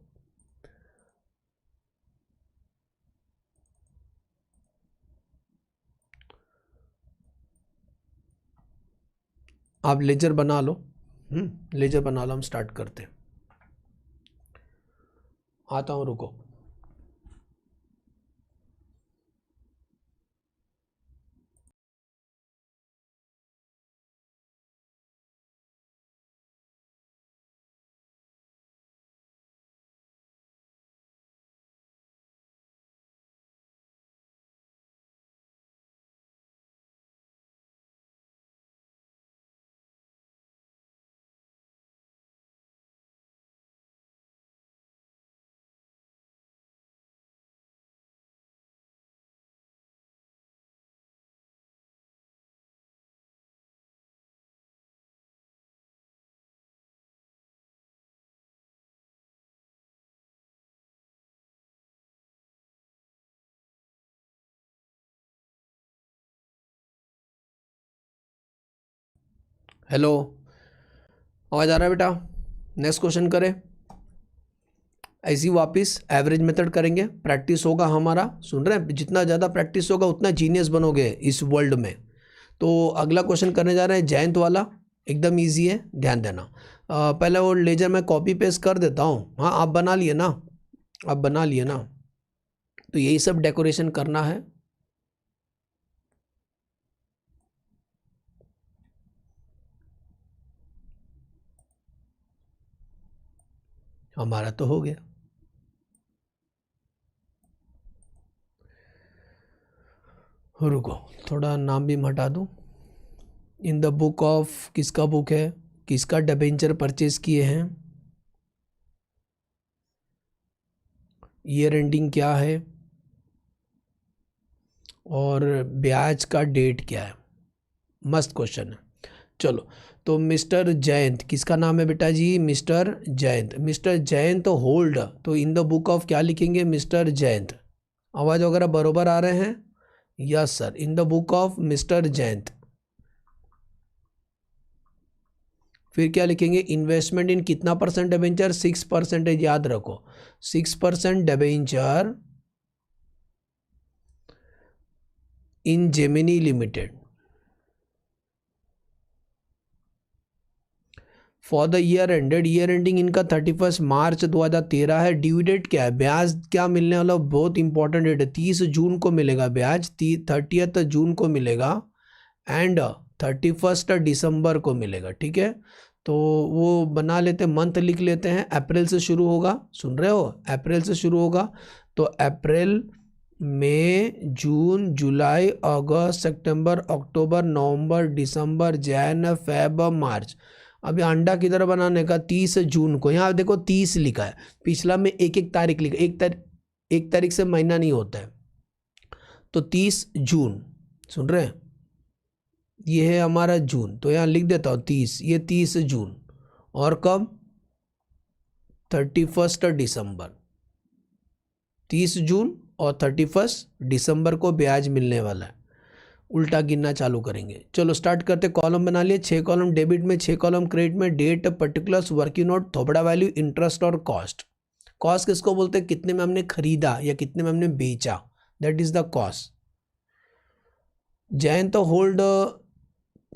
आप लेजर बना लो, लेजर बना लो, हम स्टार्ट करते हैं। आता हूँ, रुको। हेलो, आवाज़ आ रहा है बेटा? नेक्स्ट क्वेश्चन करें। ऐसी वापस एवरेज मेथड करेंगे, प्रैक्टिस होगा हमारा। सुन रहे हैं? जितना ज़्यादा प्रैक्टिस होगा उतना जीनियस बनोगे इस वर्ल्ड में। तो अगला क्वेश्चन करने जा रहे हैं जयंत वाला, एकदम इजी है, ध्यान देना। पहले वो लेजर में कॉपी पेस्ट कर देता हूँ। हाँ, आप बना लिए ना? आप बना लिए ना? तो यही सब डेकोरेशन करना है। हमारा तो हो गया। रुको, थोड़ा नाम भी हटा दूँ। इन द बुक ऑफ, किसका बुक है, किसका डिबेंचर परचेज किए हैं, ईयर एंडिंग क्या है, और ब्याज का डेट क्या है। मस्त क्वेश्चन है। चलो, तो मिस्टर जयंत, किसका नाम है बेटा जी? Mister Jayant. Mister Jayant hold, तो इन द बुक ऑफ क्या लिखेंगे? मिस्टर जयंत। आवाज़ वगैरह बरोबर आ रहे हैं? Yes sir, in the book of mister Jayant. फिर क्या लिखेंगे? इन्वेस्टमेंट इन कितना परसेंट डिबेंचर? 6%, याद रखो, 6% debenture in Gemini limited for the year ended. Year ending इनका 31 मार्च 2013 है। ड्यू डेट क्या है? ब्याज क्या मिलने वाला? बहुत इंपॉर्टेंट डेट है, 30 जून को मिलेगा ब्याज, 30 जून को मिलेगा, एंड 31 दिसंबर को मिलेगा। ठीक है, तो वो बना लेते, मंथ लिख लेते हैं। अप्रैल से शुरू होगा, सुन रहे हो? अप्रैल से शुरू होगा, तो अप्रैल, मई, जून, जुलाई, अगस्त, सितंबर, अक्टूबर, नवंबर, दिसंबर, जैन, फेब, मार्च। अभी अंडा किधर बनाने का? 30 जून को। यहाँ देखो 30 लिखा है, पिछला में एक एक तारीख लिखा, एक तारीख से महीना नहीं होता है, तो 30 जून, सुन रहे हैं? ये है हमारा जून, तो यहाँ लिख देता हूँ 30, ये 30 जून। और कब? 31 दिसंबर। 30 जून और 31 दिसंबर को ब्याज मिलने वाला है। उल्टा गिनना चालू करेंगे। चलो स्टार्ट करते। कॉलम बना लिए, 6 कॉलम डेबिट में, 6 कॉलम क्रेडिट में। डेट, पर्टिकुलर्स, वर्किंग नोट, थोबड़ा वैल्यू, इंटरेस्ट और कॉस्ट। कॉस्ट किसको बोलते हैं? कितने में हमने खरीदा या कितने में हमने बेचा, that is the cost. Jain तो होल्ड,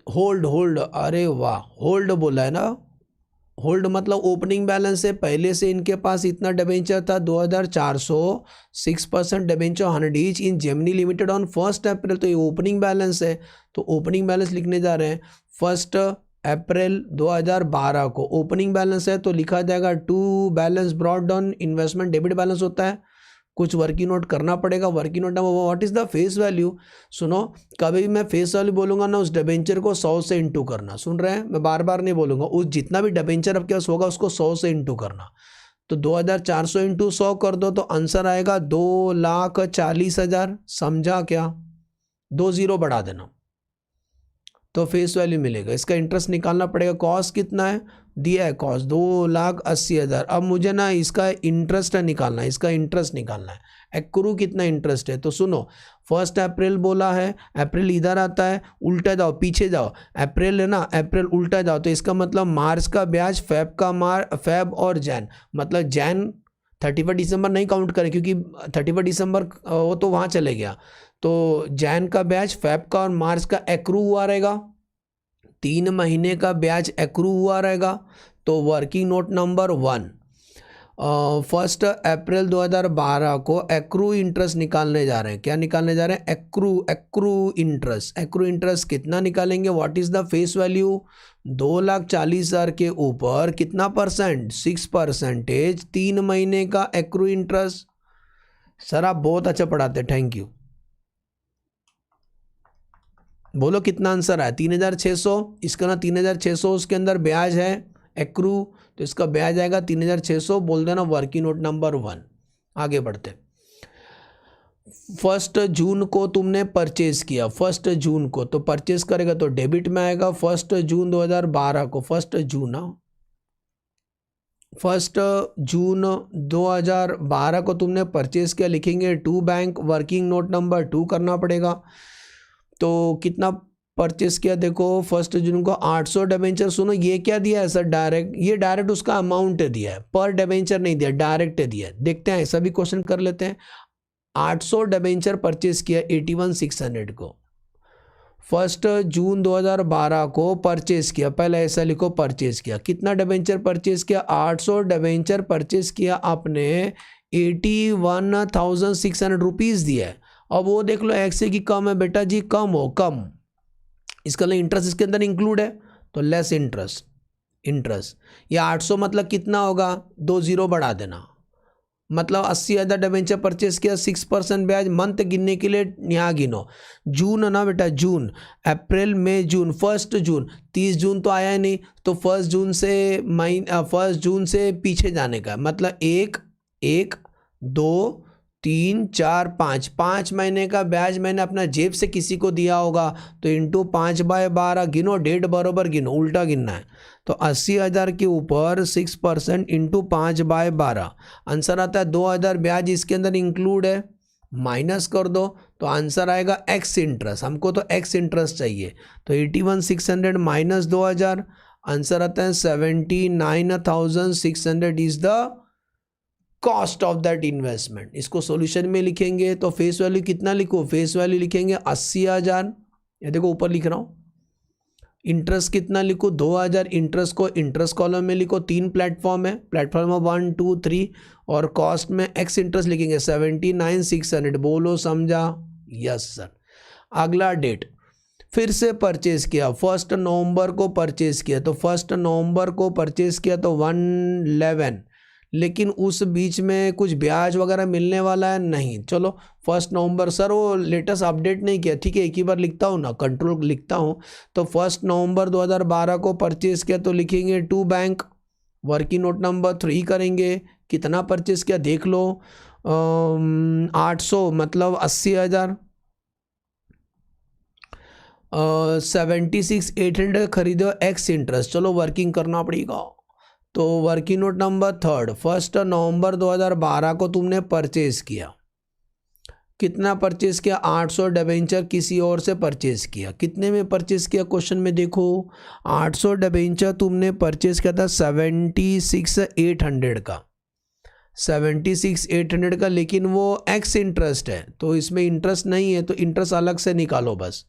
होल्ड होल्ड, अरे वाह, होल्ड बोला है ना? होल्ड मतलब ओपनिंग बैलेंस है, पहले से इनके पास इतना डिबेंचर था 2400, 6% debenture 100 each in Gemini limited on 1 अप्रैल, तो ये ओपनिंग बैलेंस है। तो ओपनिंग बैलेंस लिखने जा रहे हैं, 1 अप्रैल 2012 को ओपनिंग बैलेंस है, तो लिखा जाएगा to balance brought down investment debit balance होता है, कुछ वर्किंग नोट करना पड़ेगा। Working note what is the face value? सुनो, कभी भी मैं फेस वैल्यू बोलूंगा ना, उस डिबेंचर को 100 से इंटू करना। सुन रहे हैं? मैं बार बार नहीं बोलूंगा, उस जितना भी डिबेंचर आपके पास होगा उसको 100 से इंटू करना। तो 2400 इंटू 100 कर दो, तो आंसर आएगा 2,40,000। समझा क्या? 2 जीरो बढ़ा देना तो फेस वैल्यू मिलेगा। इसका इंटरेस्ट निकालना पड़ेगा। कॉस्ट कितना है? दिया है कॉस्ट 2,80,000। अब मुझे ना इसका इंटरेस्ट निकालना है, इसका इंटरेस्ट निकालना है। एक्रू कितना इंटरेस्ट है? तो सुनो, 1 अप्रैल बोला है, अप्रैल इधर आता है, उल्टा जाओ, पीछे जाओ, अप्रैल है ना, अप्रैल उल्टा जाओ, तो इसका मतलब मार्च का ब्याज, फेब का फेब और जैन, मतलब जैन 31 दिसंबर नहीं काउंट करें क्योंकि 31 दिसंबर वो तो वहाँ चले गया। तो जैन का ब्याज, फेब का और मार्च का एक्रू हुआ रहेगा, 3 महीने का ब्याज एक्रू हुआ रहेगा। तो वर्किंग नोट नंबर 1, 1 अप्रैल 2012 को एक्रू इंटरेस्ट निकालने जा रहे हैं। क्या निकालने जा रहे हैं? Accrue interest. एक्रू इंटरेस्ट कितना निकालेंगे? What is the face value? 2,40,000 के ऊपर कितना परसेंट? 6%। 3 महीने का एक्रू इंटरेस्ट। सर आप बहुत अच्छा पढ़ाते, थैंक यू। बोलो कितना आंसर आया? 3,600। इसका ना 3,600, उसके अंदर ब्याज है एक्रू, तो इसका ब्याज आएगा 3,600। बोल देना वर्किंग नोट नंबर 1। आगे बढ़ते। 1 जून को तुमने परचेज किया, 1 जून को, तो परचेज करेगा तो डेबिट में आएगा। 1 जून 2012 को, 1 जून 1 जून 2012 को तुमने परचेज किया, लिखेंगे to bank, working note number 2 करना पड़ेगा। तो कितना परचेस किया? देखो 1 जून को 800 डिबेंचर। सुनो ये क्या दिया है सर? डायरेक्ट, ये डायरेक्ट उसका अमाउंट दिया है, पर डिबेंचर नहीं दिया, डायरेक्ट दिया है। देखते हैं, ऐसा भी क्वेश्चन कर लेते हैं। 800 डिबेंचर परचेस किया 81,600 को, 1 जून 2012 को परचेस किया। पहले ऐसा लिखो, परचेस किया। कितना डिबेंचर परचेस किया? 800 डिबेंचर परचेस किया आपने, 81,600 रुपीज़ दिया है। अब वो देख लो एक्स से की कम है बेटा जी, कम हो कम। इसका लिए इंटरेस्ट इसके अंदर इंक्लूड है, तो लेस इंटरेस्ट। ये 800 मतलब कितना होगा? 2 जीरो बढ़ा देना, मतलब 80,000 डिबेंचर परचेस किया, 6% ब्याज। मंथ गिनने के लिए यहाँ गिनो, जून ना बेटा, जून, अप्रैल मई जून। 1 जून, 30 जून तो आया ही नहीं, तो 1 जून से पीछे जाने का, मतलब 1, 2, 3, 4, 5 महीने का ब्याज मैंने अपना जेब से किसी को दिया होगा, तो इंटू 5/12 गिनो, डेट बरोबर गिनो, उल्टा गिनना है। तो 80,000 के ऊपर 6% इंटू 5/12, आंसर आता है 2,000 ब्याज इसके अंदर इंक्लूड है। माइनस कर दो तो आंसर आएगा एक्स इंटरेस्ट। हमको तो एक्स इंटरेस्ट चाहिए, तो 81,600 माइनस 2,000, आंसर आता है 79,600 is the cost of that investment. इसको सॉल्यूशन में लिखेंगे तो फेस वैल्यू कितना लिखो? फेस वैल्यू लिखेंगे 80,000। ये देखो ऊपर लिख रहा हूँ। इंटरेस्ट कितना लिखो? 2,000। इंटरेस्ट को इंटरेस्ट कॉलम में लिखो, 3 प्लेटफॉर्म है, प्लेटफॉर्म 1, 2, 3, और कॉस्ट में एक्स इंटरेस्ट लिखेंगे 79,600। बोलो समझा? Yes sir. अगला डेट, फिर से परचेज किया, 1 नवंबर को परचेज किया, तो 1 नवंबर को परचेज किया तो 111, लेकिन उस बीच में कुछ ब्याज वगैरह मिलने वाला है नहीं। चलो 1 नवंबर, सर वो लेटेस्ट अपडेट नहीं किया, ठीक है एक ही बार लिखता हूँ ना, कंट्रोल लिखता हूँ। तो 1 नवंबर 2012 को परचेज किया, तो लिखेंगे to bank, working note number 3 करेंगे। कितना परचेज किया देख लो, 800 मतलब 80,000, 76,800 खरीदो एक्स इंटरेस्ट। चलो वर्किंग करना पड़ेगा, तो वर्किंग नोट नंबर 3, 1 नवंबर 2012 को तुमने परचेज किया। कितना परचेज किया? 800 डिबेंचर किसी और से परचेज किया। कितने में परचेज किया? क्वेश्चन में देखो, 800 डिबेंचर तुमने परचेज किया था 76,800 का, 76,800 का, लेकिन वो एक्स इंटरेस्ट है, तो इसमें इंटरेस्ट नहीं है, तो इंटरेस्ट अलग से निकालो बस।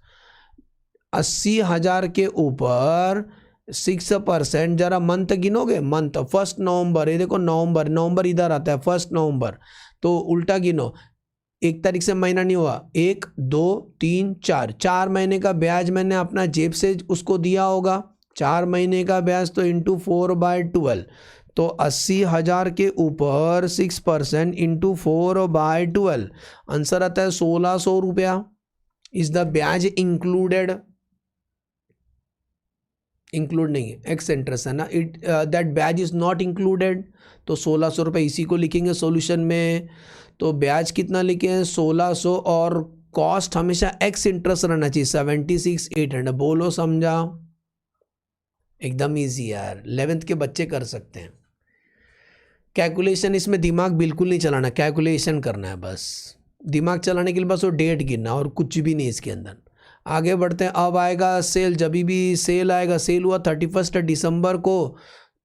80,000 के ऊपर 6%, जरा मंथ गिनोगे? मंथ 1 नवंबर, ये देखो नवंबर इधर आता है 1 नवंबर, तो उल्टा गिनो, 1 तारीख से महीना नहीं हुआ, 1, 2, 3, 4 महीने का ब्याज मैंने अपना जेब से उसको दिया होगा, 4 महीने का ब्याज, तो इंटू 4/12, तो 80,000 के ऊपर 6% इंटू 4/12, आंसर आता है 1,600 रुपया। इज द ब्याज इंक्लूडेड? इंक्लूड नहीं है, एक्स इंटरेस्ट है ना, इट दैट ब्याज इज नॉट इंक्लूडेड, तो 1,600 रुपये इसी को लिखेंगे सॉल्यूशन में। तो ब्याज कितना लिखे हैं? 1,600, और कॉस्ट हमेशा एक्स इंटरेस्ट रहना चाहिए 76,800। बोलो समझा? एकदम इजी यार, 11th के बच्चे कर सकते हैं। कैलकुलेशन इसमें दिमाग बिल्कुल नहीं चलाना, कैलकुलेशन करना है बस। दिमाग चलाने के लिए बस वो डेट गिनना, और कुछ भी नहीं इसके अंदर। आगे बढ़ते हैं। अब आएगा सेल, जब भी सेल आएगा, सेल हुआ 31 दिसंबर को,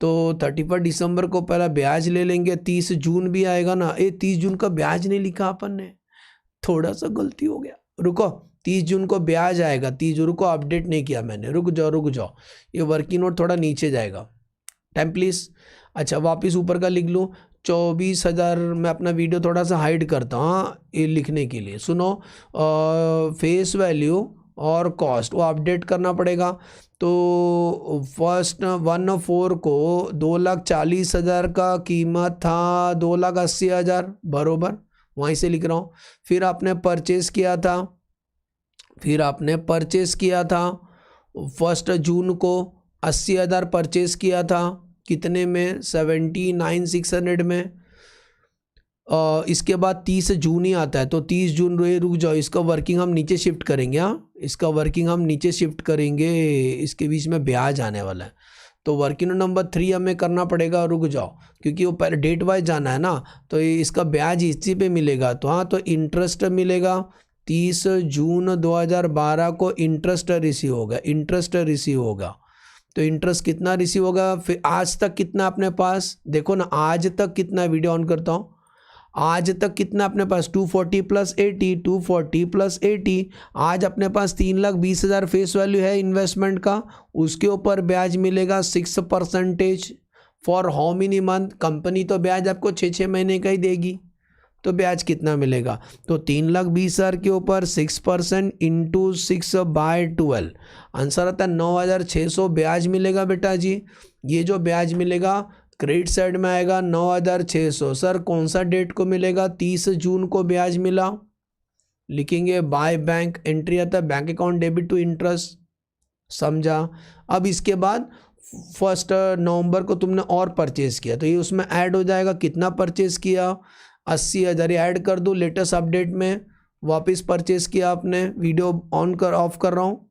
तो 31 दिसंबर को पहला ब्याज ले लेंगे। 30 जून भी आएगा ना, 30 जून का ब्याज नहीं लिखा अपन ने, थोड़ा सा गलती हो गया, रुको। 30 जून को ब्याज आएगा, 30 जून को अपडेट नहीं किया मैंने, रुक जाओ, ये वर्किंग नोट थोड़ा नीचे जाएगा, टाइम प्लीज़। अच्छा वापिस ऊपर का लिख लूँ, 24,000। मैं अपना वीडियो थोड़ा सा हाइड करता हूँ ये लिखने के लिए। सुनो, फेस वैल्यू और कॉस्ट वो अपडेट करना पड़ेगा। तो फर्स्ट 1/4 को 2,40,000 का कीमत था, 2,80,000 बरोबर, वहीं से लिख रहा हूँ। फिर आपने परचेस किया था 1 जून को 80,000 परचेस किया था, कितने में? 79,600 में। इसके बाद 30 जून ही आता है, तो 30 जून रुक जाओ, इसका वर्किंग हम नीचे शिफ्ट करेंगे। हाँ, इसका वर्किंग हम नीचे शिफ्ट करेंगे, इसके बीच में ब्याज आने वाला है, तो वर्किंग नंबर 3 हमें करना पड़ेगा। रुक जाओ, क्योंकि वो पहले डेट वाइज जाना है ना, तो इसका ब्याज इसी पे मिलेगा। तो हाँ, तो इंटरेस्ट मिलेगा 30 जून 2012 को इंटरेस्ट रिसीव होगा। तो इंटरेस्ट कितना रिसीव होगा? फिर आज तक कितना अपने पास देखो ना, आज तक कितना, वीडियो ऑन करता हूँ, आज तक कितना अपने पास 240 + 80, 240 + 80, आज अपने पास 3,20,000 फेस वैल्यू है इन्वेस्टमेंट का। उसके ऊपर ब्याज मिलेगा 6% for how many month? Company तो ब्याज आपको 6 महीने का ही देगी, तो ब्याज कितना मिलेगा? तो 3,20,000 के ऊपर 6% × 6/12, आंसर आता है 9,600 ब्याज मिलेगा बेटा जी। ये जो ब्याज मिलेगा क्रेडिट साइड में आएगा 9,600। सर कौन सा डेट को मिलेगा? 30 जून को ब्याज मिला, लिखेंगे बाय बैंक, एंट्री आता है bank account debit to interest, समझा? अब इसके बाद 1 नवंबर को तुमने और परचेज किया, तो ये उसमें ऐड हो जाएगा। कितना परचेज किया? 80,000 ऐड कर दो लेटेस्ट अपडेट में, वापस परचेज किया आपने। वीडियो ऑफ कर रहा हूँ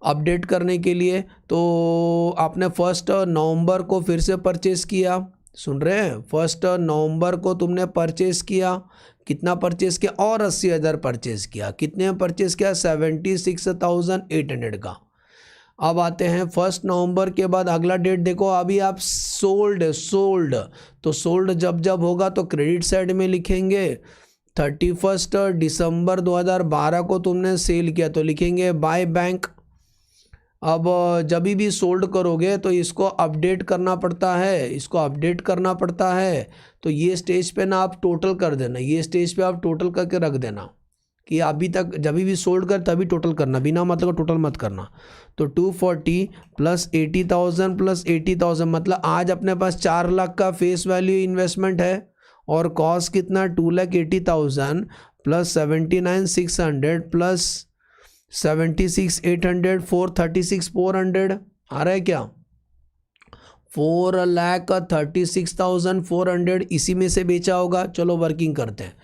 अपडेट करने के लिए। तो आपने 1 नवंबर को फिर से परचेस किया, सुन रहे हैं? 1 नवंबर को तुमने परचेस किया, कितना परचेस किया? और 80,000 परचेस किया। कितने में परचेस किया? 76,800 का। अब आते हैं 1 नवंबर के बाद अगला डेट देखो, अभी आप सोल्ड, तो सोल्ड जब होगा तो क्रेडिट साइड में लिखेंगे 31 दिसंबर 2012 को तुमने सेल किया, तो लिखेंगे बाय बैंक। अब जब भी सोल्ड करोगे तो इसको अपडेट करना पड़ता है, तो ये स्टेज पे ना आप टोटल कर देना, ये स्टेज पे आप टोटल करके रख देना कि अभी तक जब भी सोल्ड कर तभी टोटल करना, बिना मतलब टोटल मत करना। तो 240 + 80,000 + 80,000 मतलब आज अपने पास 4 लाख का फेस वैल्यू इन्वेस्टमेंट है, और कॉस्ट कितना? 2,80,000 + 79,600 + 76,800, 436,400 आ रहा है क्या? 4,36,400 इसी में से बेचा होगा। चलो वर्किंग करते हैं।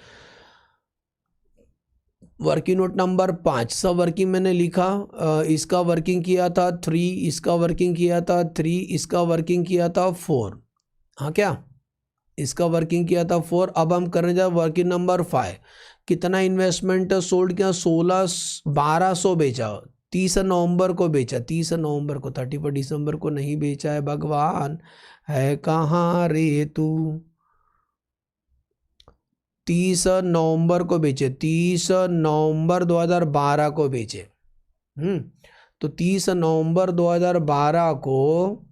वर्किंग नोट नंबर 5, सब वर्किंग मैंने लिखा। इसका वर्किंग किया था 3, इसका वर्किंग किया था 3, इसका वर्किंग किया था 4। हाँ क्या? इसका वर्किंग किया था 4। अब हम करने जाए वर्किंग नंबर 5। कितना इन्वेस्टमेंट सोल्ड किया? 1200 बेचा, 30 नवंबर को बेचा, 30 नवंबर को, 31 दिसंबर को नहीं बेचा है। भगवान है कहाँ रे तू? 30 नवंबर को बेचे, 30 नवंबर 2012 को बेचे। तो 30 नवंबर 2012 को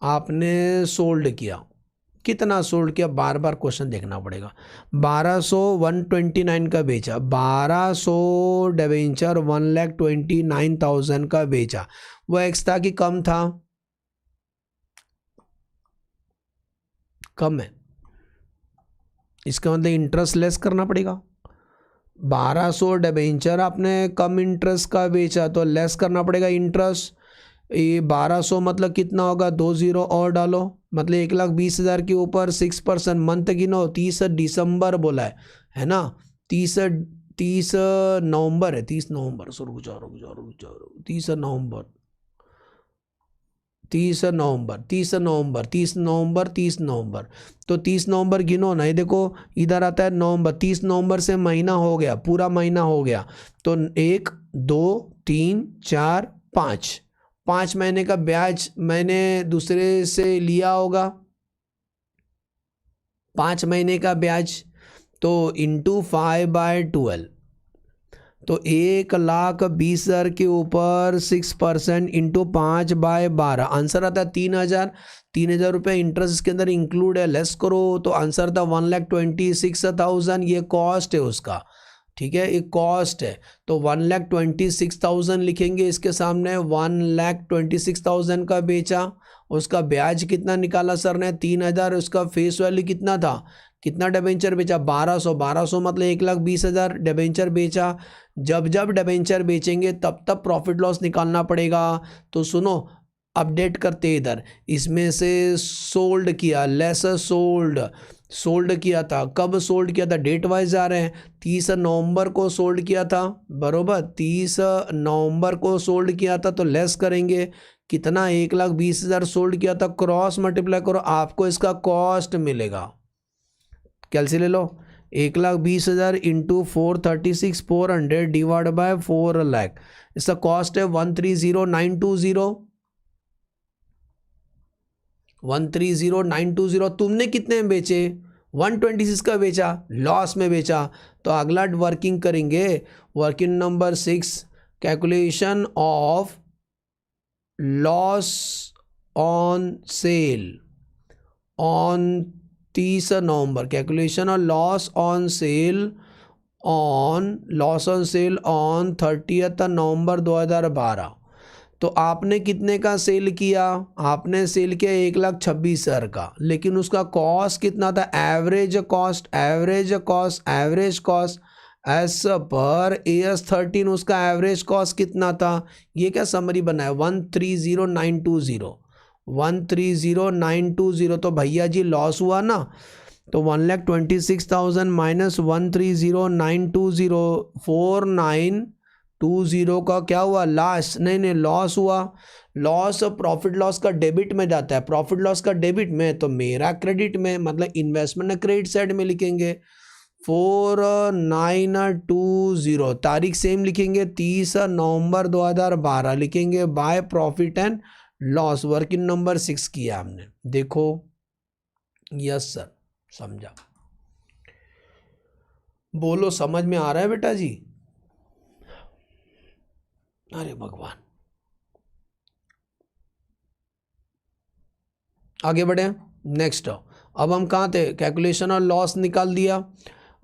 आपने सोल्ड किया। कितना सोल्ड किया? बार बार क्वेश्चन देखना पड़ेगा। 1200 129 का बेचा, 1200 डिबेंचर 1,29,000 का बेचा। वो एक्स था कि कम था? कम है, इसका मतलब इंटरेस्ट लेस करना पड़ेगा। 1200 डिबेंचर आपने कम इंटरेस्ट का बेचा, तो लेस करना पड़ेगा इंटरेस्ट। ये 1200 मतलब कितना होगा? 20 और डालो, मतलब 1,20,000 के ऊपर 6% मंथ गिनो। 30 दिसंबर बोला है ना? 30 नवंबर है, 30 नवंबर। सो रुक जाओ 30 नवंबर, 30 नवंबर, 30 नवंबर, 30 नवंबर, 30 नवंबर। तो 30 नवंबर गिनो ना, ये देखो इधर आता है नवंबर। 30 नवंबर से महीना हो गया, पूरा महीना हो गया। तो 1 2 3 4 5, 5 महीने का ब्याज मैंने दूसरे से लिया होगा, 5 महीने का ब्याज। तो × 5/12, तो 1,20,000 के ऊपर 6% इंटू 5/12 आंसर आता है 3,000। 3,000 रुपये इंटरेस्ट इसके अंदर इंक्लूड है, लेस करो तो आंसर था 1,26,000। ये कॉस्ट है उसका, ठीक है, ये कॉस्ट है। तो 1,26,000 लिखेंगे इसके सामने। 1,26,000 का बेचा, उसका ब्याज कितना निकाला सर ने 3,000। उसका फेस वैल्यू कितना था, कितना डिबेंचर बेचा 1200। 1200 मतलब 1,20,000 डिबेंचर बेचा। जब जब डिबेंचर बेचेंगे तब तब प्रॉफिट लॉस निकालना पड़ेगा। तो सुनो, अपडेट करते इधर, इसमें से सोल्ड किया, लेस सोल्ड किया था। कब सोल्ड किया था, डेट वाइज जा रहे हैं। 30 नवंबर को सोल्ड किया था, बरोबर 30 नवंबर को सोल्ड किया था। तो लेस करेंगे कितना, 1,20,000 सोल्ड किया था, क्रॉस मल्टीप्लाई करो, आपको इसका कॉस्ट मिलेगा। कैलसी ले लो, 1,20,000 इंटू 436,400 डिवाइड बाय 4 लाख, इसका कॉस्ट है 1,30,920। 1,30,920। तुमने कितने में बेचे, 126 का बेचा, लॉस में बेचा। तो अगला वर्किंग करेंगे, working number 6, calculation of loss on sale on 30 November. Calculation of loss on sale on 30 नवंबर 2012। तो आपने कितने का सेल किया, आपने सेल किया 1,26,000 का, लेकिन उसका कॉस्ट कितना था, एवरेज कॉस्ट एज पर AS13 उसका एवरेज कॉस्ट कितना था। ये क्या समरी बना है, 1,30,920। तो भैया जी लॉस हुआ ना। तो 1,26,000 माइनस 1,30,920, 4,920 का क्या हुआ, लास्ट नहीं लॉस हुआ। लॉस प्रॉफिट लॉस का डेबिट में जाता है, प्रॉफिट लॉस का डेबिट में, तो मेरा क्रेडिट में, मतलब इन्वेस्टमेंट ने क्रेडिट साइड में लिखेंगे। 4,920 तारीख सेम लिखेंगे, 30 नवंबर 2012 लिखेंगे, by profit and loss. Working number 6 किया हमने, देखो। यस सर, समझा। बोलो समझ में आ रहा है बेटा जी। अरे भगवान, आगे बढ़े नेक्स्ट। अब हम कहाँ थे, कैलकुलेशन और लॉस निकाल दिया।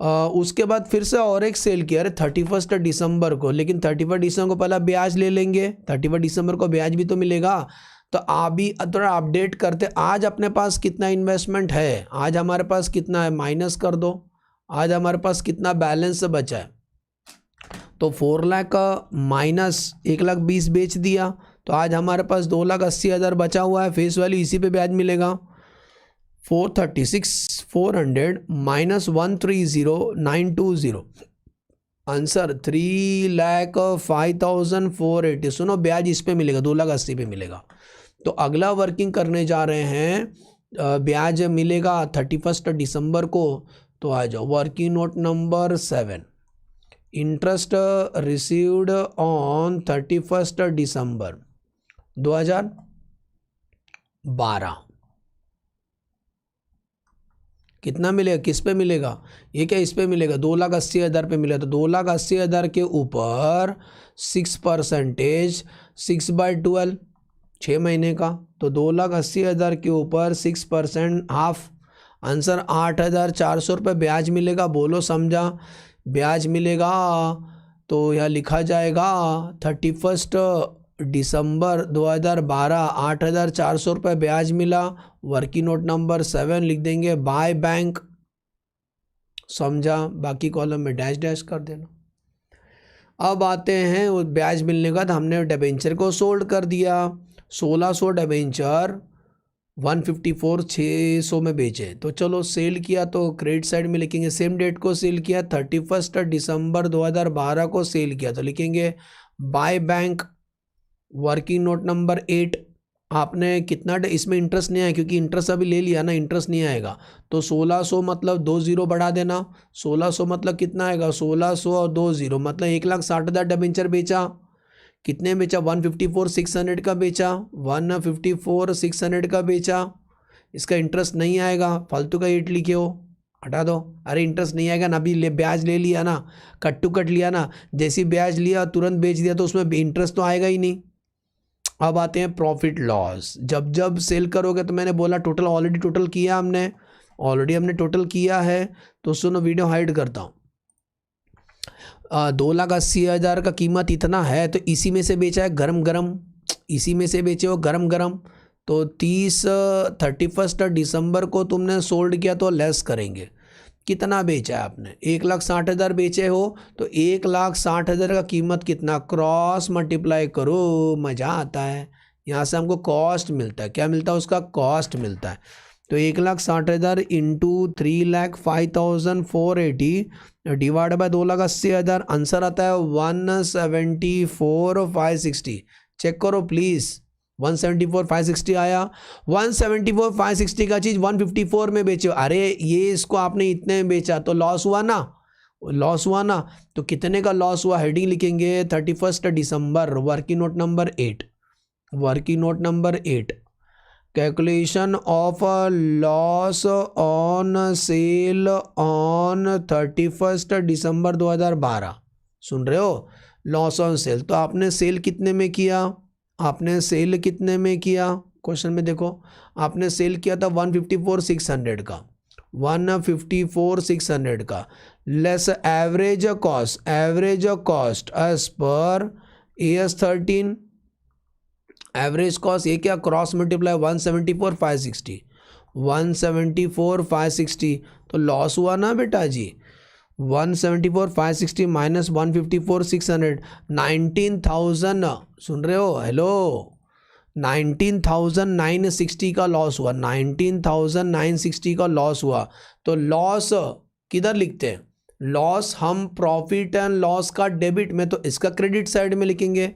उसके बाद फिर से और एक सेल किया, अरे 31 दिसंबर को, लेकिन 31 दिसंबर को पहला ब्याज ले लेंगे, 31 दिसंबर को ब्याज भी तो मिलेगा। तो आप भी थोड़ा अपडेट करते, आज अपने पास कितना इन्वेस्टमेंट है, आज हमारे पास कितना है, माइनस कर दो, आज हमारे पास कितना बैलेंस बचा है। तो 4 लाख का माइनस 1,20,000 बेच दिया, तो आज हमारे पास 2,80,000 बचा हुआ है, फेस वैल्यू इसी पे ब्याज मिलेगा। 436,400 माइनस 1,30,920, आंसर 3,05,480। सुनो, ब्याज इस पे मिलेगा, 2,80,000 पे मिलेगा। तो अगला वर्किंग करने जा रहे हैं, ब्याज मिलेगा 31 दिसंबर को। तो आ जाओ, working note number 7, interest received on 31 दिसंबर 2012। कितना मिलेगा, किस पे मिलेगा, ये क्या इस पे मिलेगा, 2,80,000 पे मिलेगा। तो 2,80,000 के ऊपर 6%, 6/12, 6 महीने का। तो 2,80,000 के ऊपर 6%, हाफ, आंसर 8,400 रुपये ब्याज मिलेगा। बोलो समझा, ब्याज मिलेगा। तो यह लिखा जाएगा 31 दिसंबर 2012, 8,400 रुपये ब्याज मिला। वर्किंग नोट नंबर 7 लिख देंगे, बाय बैंक, समझा। बाकी कॉलम में डैश डैश कर देना। अब आते हैं वो ब्याज मिलने के बाद हमने डिबेंचर को सोल्ड कर दिया। 1,600 डिबेंचर 154,600 में बेचे। तो चलो सेल किया, तो क्रेडिट साइड में लिखेंगे, सेम डेट को सेल किया, 31 दिसंबर 2012 को सेल किया, तो लिखेंगे by bank. Working note number 8, आपने कितना, इसमें इंटरेस्ट नहीं आया क्योंकि इंटरेस्ट अभी ले लिया ना, इंटरेस्ट नहीं आएगा। तो 1,600 मतलब 2 0 बढ़ा देना, 1,600 मतलब कितना आएगा, 1,600 और 2 0 मतलब 1,60,000 डिबेंचर बेचा। कितने बेचा, 154,600 का बेचा, 154,600 का बेचा। इसका इंटरेस्ट नहीं आएगा, फालतू का 8 लिखे हो। हटा दो। अरे इंटरेस्ट नहीं आएगा ना, अभी ब्याज ले लिया ना, कट टू कट लिया ना, जैसी ब्याज लिया तुरंत बेच दिया तो उसमें इंटरेस्ट तो आएगा ही नहीं। अब आते हैं प्रॉफिट लॉस। जब जब सेल करोगे तो मैंने बोला टोटल ऑलरेडी टोटल किया हमने टोटल किया है। तो सुनो, वीडियो हाइड करता हूँ। 2,80,000 का कीमत इतना है तो इसी में से बेचा है गरम गरम, इसी में से बेचे हो गरम गरम। तो 31 दिसंबर को तुमने सोल्ड किया तो लेस करेंगे, कितना बेचा है आपने? 1,60,000 बेचे हो तो 1,60,000 का कीमत कितना, क्रॉस मल्टीप्लाई करो, मज़ा आता है। यहाँ से हमको कॉस्ट मिलता है, क्या मिलता है? उसका कॉस्ट मिलता है। तो 1,60,000 इंटू 3,05,480 डिवाइड बाय 2,80,000, आंसर आता है 174,560। चेक करो प्लीज़, 174,560 आया। 174,560 का चीज़ 154 में बेचो। अरे ये इसको आपने इतने में बेचा तो लॉस हुआ ना, लॉस हुआ ना। तो कितने का लॉस हुआ, हेडिंग लिखेंगे 31 दिसंबर, working note number 8, working note number 8, calculation of loss on sale on 31 दिसंबर 2012। सुन रहे हो, लॉस ऑन सेल। तो आपने सेल कितने में किया, आपने सेल कितने में किया, क्वेश्चन में देखो, आपने सेल किया था 154,600 का, 154,600 का, less average cost, average cost as पर AS13, एवरेज कॉस्ट ये क्या, क्रॉस मल्टीप्लाई 174,560, 174,560। तो लॉस हुआ ना बेटा जी, 174,560 माइनस 154,600, 19,000। सुन रहे हो, हेलो, 19,960 का लॉस हुआ, 19,960 का लॉस हुआ। तो लॉस किधर लिखते हैं, लॉस हम प्रॉफिट एंड लॉस का डेबिट में, तो इसका क्रेडिट साइड में लिखेंगे।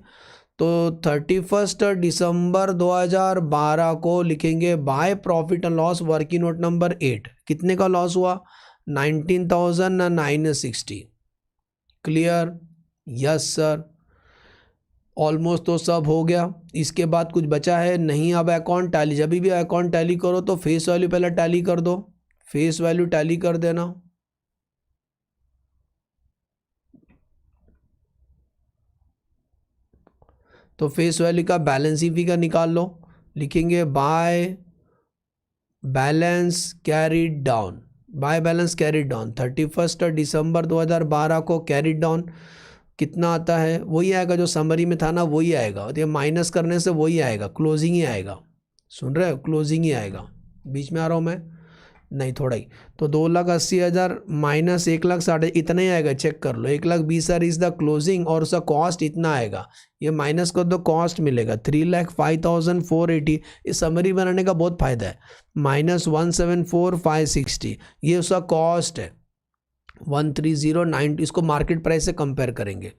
तो 31 दिसंबर 2012 को लिखेंगे by profit and loss, working note number 8, कितने का लॉस हुआ, 19,960। क्लियर? Yes sir. ऑलमोस्ट तो सब हो गया, इसके बाद कुछ बचा है नहीं। अब अकाउंट टैली, जब भी अकाउंट टैली करो तो फेस वैल्यू पहले टैली कर दो, फेस वैल्यू टैली कर देना। तो फेस वैल्यू का बैलेंसिंग फिगर निकाल लो, लिखेंगे by balance carried down, by balance carried down 31 दिसंबर 2012 को कैरीड डाउन कितना आता है, वही आएगा जो समरी में था ना, वही आएगा। तो ये माइनस करने से वही आएगा, क्लोजिंग ही आएगा। सुन रहे हो, क्लोजिंग ही आएगा। बीच में आ रहा हूँ मैं, नहीं थोड़ा ही। तो 2,80,000 माइनस 1,60,000 इतना ही आएगा, चेक कर लो। 1,20,000 इज द क्लोजिंग और उसका कॉस्ट इतना आएगा, ये माइनस कर दो, कॉस्ट मिलेगा 3,05,480। इस समरी बनाने का बहुत फायदा है। माइनस 174,560 ये उसका कॉस्ट है, 130,9, इसको मार्केट प्राइस से कंपेयर करेंगे।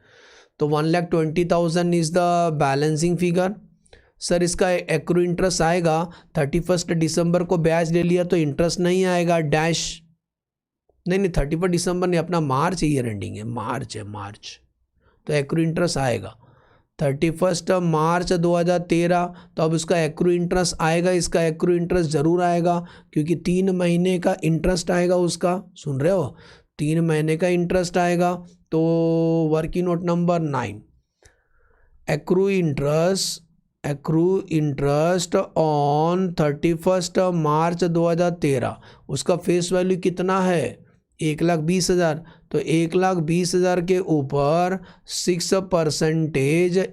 तो 1,20,000 is the balancing figure. Sir इसका एक्रू इंटरेस्ट आएगा, 31 दिसंबर को ब्याज ले लिया तो इंटरेस्ट नहीं आएगा, डैश। नहीं 31 दिसंबर नहीं, अपना मार्च ईयर एंडिंग है, मार्च है, मार्च। तो एक्रू इंटरेस्ट आएगा 31 मार्च 2013। तो अब उसका एक्रू इंटरेस्ट आएगा, इसका एक्रू इंटरेस्ट ज़रूर आएगा क्योंकि 3 महीने का इंटरेस्ट आएगा उसका। सुन रहे हो, 3 महीने का इंटरेस्ट आएगा। तो working note number 9, accrue interest on 31 March 2013, उसका फेस वैल्यू कितना है, 1,20,000। तो 1,20,000 के ऊपर 6%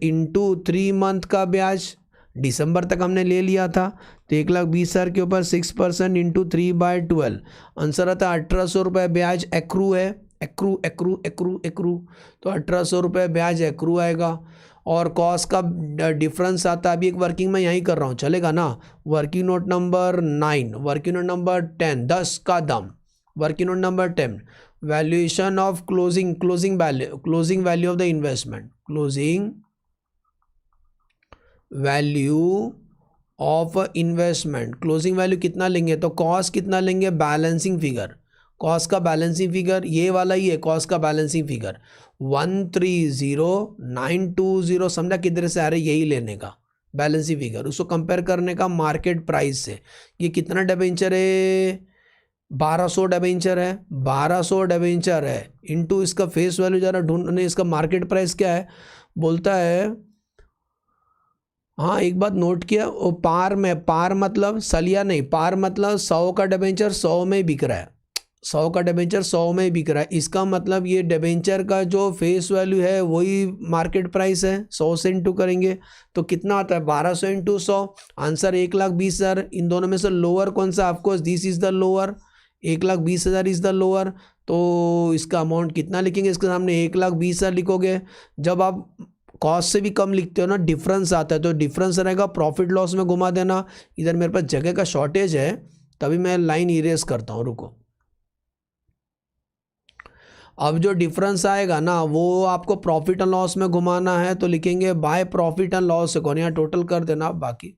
इंटू 3 मंथ का ब्याज, दिसंबर तक हमने ले लिया था। तो 1,20,000 के ऊपर 6% इंटू 3/12, आंसर आता है 1,800 रुपये ब्याज एक्रू है, एक्रू एक्रू एक्रू एक्रू। तो 1,800 रुपये ब्याज एक्रू आएगा। और कॉस्ट का डिफरेंस आता है, अभी एक वर्किंग में यहीं कर रहा हूँ, चलेगा ना। Working note number 9, working note number 10, 10 का दाम। Working note number 10, valuation of closing value of the investment, closing value of investment. Closing value कितना लेंगे, तो कॉस्ट कितना लेंगे, बैलेंसिंग फिगर, कॉस्ट का बैलेंसिंग फिगर ये वाला ही है, कॉस्ट का बैलेंसिंग फिगर 130,920, समझा किधर से आ रहा है, यही लेने का बैलेंसिंग फिगर, उसको कंपेयर करने का मार्केट प्राइस से। ये कितना डिबेंचर है, 1200 डिबेंचर है, 1200 डिबेंचर है इनटू इसका फेस वैल्यू जरा ढूंढने, इसका मार्केट प्राइस क्या है, बोलता है। हाँ एक बात नोट किया, वो पार में, पार मतलब सलिया नहीं, पार मतलब 100 का डिबेंचर 100 में बिक रहा है, 100 का डिबेंचर 100 में बिक रहा है, इसका मतलब ये डिबेंचर का जो फेस वैल्यू है वही मार्केट प्राइस है, 100 से इंटू करेंगे तो कितना आता है 1200 इंटू 100, आंसर 1,20,000। इन दोनों में से लोअर कौन सा, of course this is the lower, 1,20,000 is the lower, तो इसका अमाउंट कितना लिखेंगे, इसके सामने 1,20,000 लिखोगे। जब आप कॉस्ट से भी कम लिखते हो ना, डिफरेंस आता है, तो डिफरेंस रहेगा प्रॉफिट लॉस में घुमा देना। इधर मेरे पास जगह का शॉर्टेज है तभी मैं लाइन इरेज करता हूँ, रुको। अब जो डिफरेंस आएगा ना वो आपको प्रॉफिट एंड लॉस में घुमाना है, तो लिखेंगे by profit and loss account, यहाँ टोटल कर देना आप बाकी।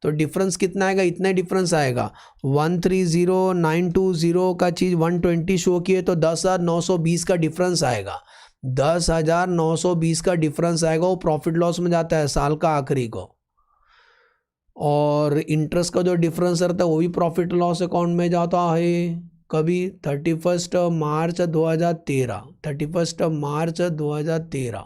तो डिफरेंस कितना आएगा, इतने डिफरेंस आएगा, 130,920 का चीज़ 120 शो किए तो 10,920 का डिफरेंस आएगा, 10,920 का डिफरेंस आएगा, वो प्रॉफिट लॉस में जाता है साल का आखिरी को। और इंटरेस्ट का जो डिफरेंस रहता है वो भी प्रॉफिट लॉस अकाउंट में जाता है, कभी 31 मार्च 2013, 31 मार्च 2013